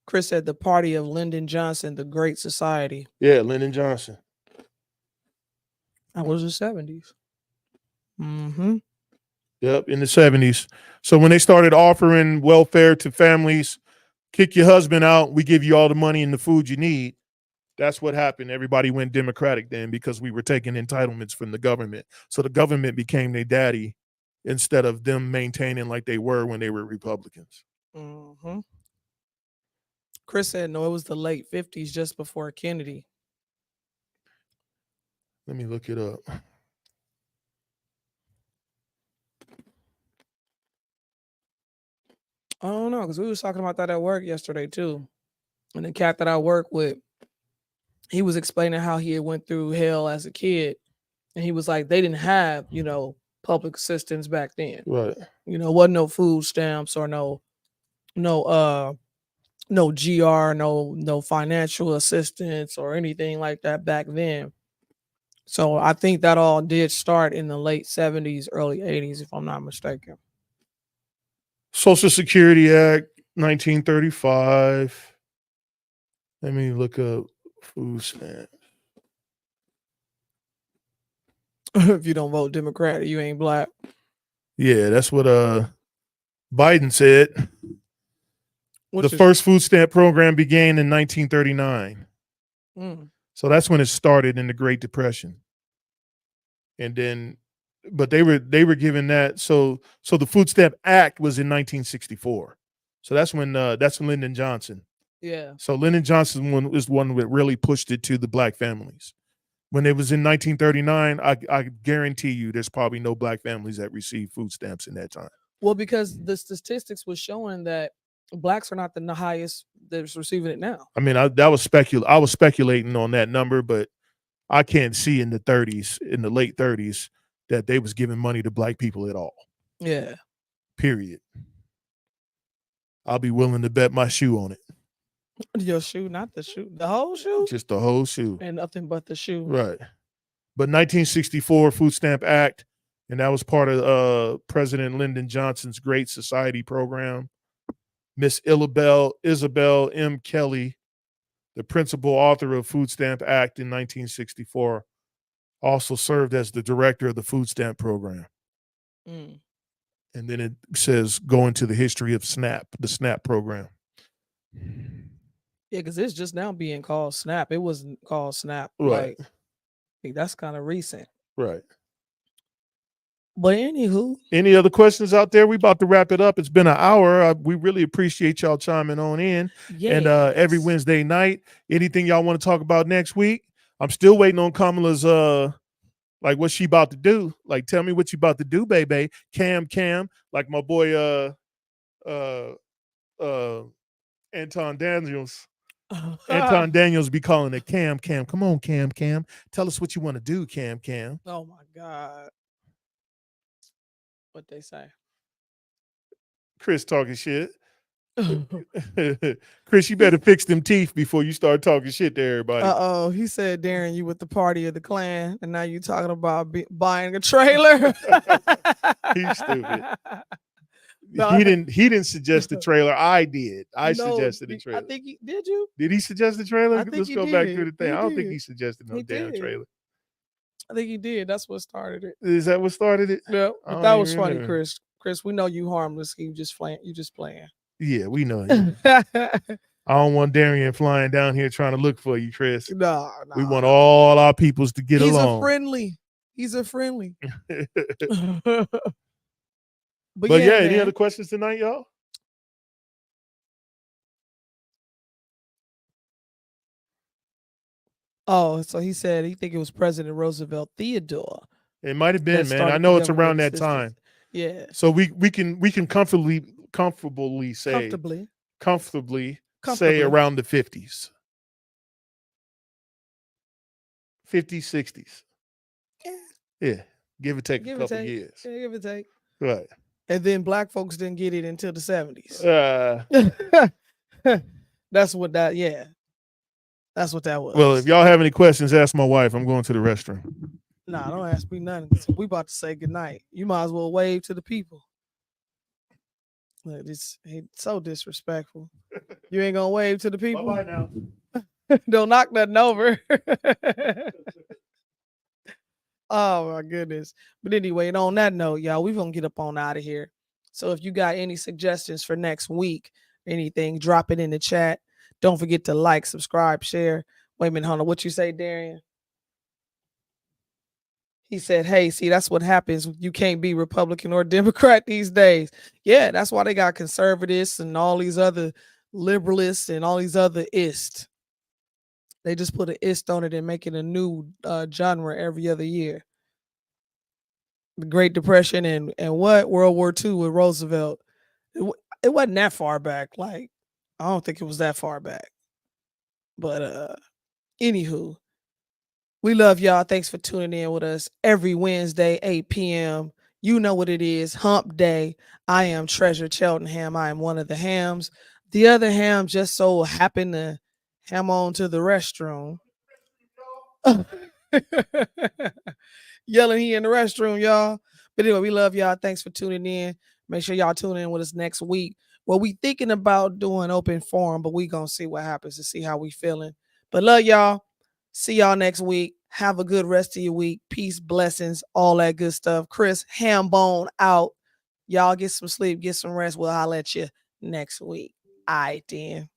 Chris said the party of Lyndon Johnson, the Great Society. Yeah, Lyndon Johnson. That was the 70s. Mm-hmm. Yep, in the 70s. So when they started offering welfare to families, kick your husband out, we give you all the money and the food you need. That's what happened. Everybody went Democratic then because we were taking entitlements from the government. So the government became their daddy instead of them maintaining like they were when they were Republicans. Mm-hmm. Chris said, no, it was the late 50s, just before Kennedy. Let me look it up. I don't know, because we was talking about that at work yesterday too. And the cat that I work with, he was explaining how he had went through hell as a kid. And he was like, they didn't have, public assistance back then. Right. Wasn't no food stamps or no GR, no financial assistance or anything like that back then. So I think that all did start in the late 70s, early 80s, if I'm not mistaken. Social Security Act, 1935. Let me look up food stamps. If you don't vote Democrat, you ain't black. Yeah, that's what Biden said. The first food stamp program began in 1939. So that's when it started in the Great Depression. And then, but they were given that. So the Food Stamp Act was in 1964. So that's when Lyndon Johnson. Yeah. So Lyndon Johnson was one that really pushed it to the black families. When it was in 1939, I guarantee you there's probably no black families that received food stamps in that time. Well, because the statistics was showing that blacks are not the highest that's receiving it now. I mean, I was speculating on that number, but I can't see in the late 30s, that they was giving money to black people at all. Yeah. Period. I'll be willing to bet my shoe on it. Your shoe, not the shoe, the whole shoe? Just the whole shoe. And nothing but the shoe. Right. But 1964 Food Stamp Act, and that was part of President Lyndon Johnson's Great Society program. Miss Isabel M. Kelly, the principal author of Food Stamp Act in 1964, also served as the director of the food stamp program. And then it says go into the history of SNAP, the SNAP program. Yeah, because it's just now being called SNAP. It wasn't called SNAP. Right. I think that's kind of recent. Right. But anywho. Any other questions out there? We about to wrap it up. It's been an hour. We really appreciate y'all chiming on in. Yes. And every Wednesday night, anything y'all want to talk about next week? I'm still waiting on Kamala's like what she about to do. Like, tell me what you about to do, baby. Cam, like my boy Anton Daniels. Anton Daniels be calling it Cam. Come on, Cam. Tell us what you want to do, Cam. Oh my God. What they say? Chris talking shit. Chris, you better fix them teeth before you start talking shit to everybody. He said, Darren, you with the party of the Klan, and now you talking about buying a trailer. He's stupid. No, he didn't suggest the trailer. I did. I suggested the trailer. I think did you? Did he suggest the trailer? Let's go back through the thing. I don't think he he suggested no damn trailer. I think he did. That's what started it. Is that what started it? Yeah. But that was funny, Chris. Chris, we know you harmless. You just playing. Yeah, we know you. I don't want Darian flying down here trying to look for you, Chris. No. We want all our peoples to get along. He's a friendly. But yeah, any other questions tonight, y'all? Oh, so he said he think it was President Roosevelt Theodore. It might have been, that man. I started know the it's around government that assistance. time. Yeah. So we can comfortably say Comfortably. say around the 50s. 50s, 60s. Yeah. Give or take a couple years. Yeah, give or take. Right. And then black folks didn't get it until the 70s. That's what that, yeah. That's what that was. Well, if y'all have any questions, ask my wife. I'm going to the restroom. Nah, don't ask me nothing. We about to say goodnight. You might as well wave to the people. Look, he's so disrespectful. You ain't gonna wave to the people? Bye-bye now. Don't knock nothing over. Oh my goodness. But anyway, and on that note, y'all, we're gonna get up on out of here. So if you got any suggestions for next week, anything, drop it in the chat. Don't forget to like, subscribe, share. Wait a minute, hold on. What you say, Darian? He said, hey, see, that's what happens. You can't be Republican or Democrat these days. Yeah, that's why they got conservatives and all these other liberalists and all these other ist. They just put an ist on it and make it a new genre every other year. The Great Depression and what? World War II with Roosevelt. It wasn't that far back. Like, I don't think it was that far back. But anywho, we love y'all. Thanks for tuning in with us every Wednesday, 8 p.m. You know what it is. Hump Day. I am Treasure Cheltenham. I am one of the hams. The other ham just so happened to ham on to the restroom. Yelling he in the restroom, y'all. But anyway, we love y'all. Thanks for tuning in. Make sure y'all tune in with us next week. Well, we thinking about doing open forum, but we gonna see what happens to see how we feeling. But love y'all. See y'all next week. Have a good rest of your week. Peace, blessings, all that good stuff. Chris Hambone out. Y'all get some sleep, get some rest. We'll holler at you next week. All right, then.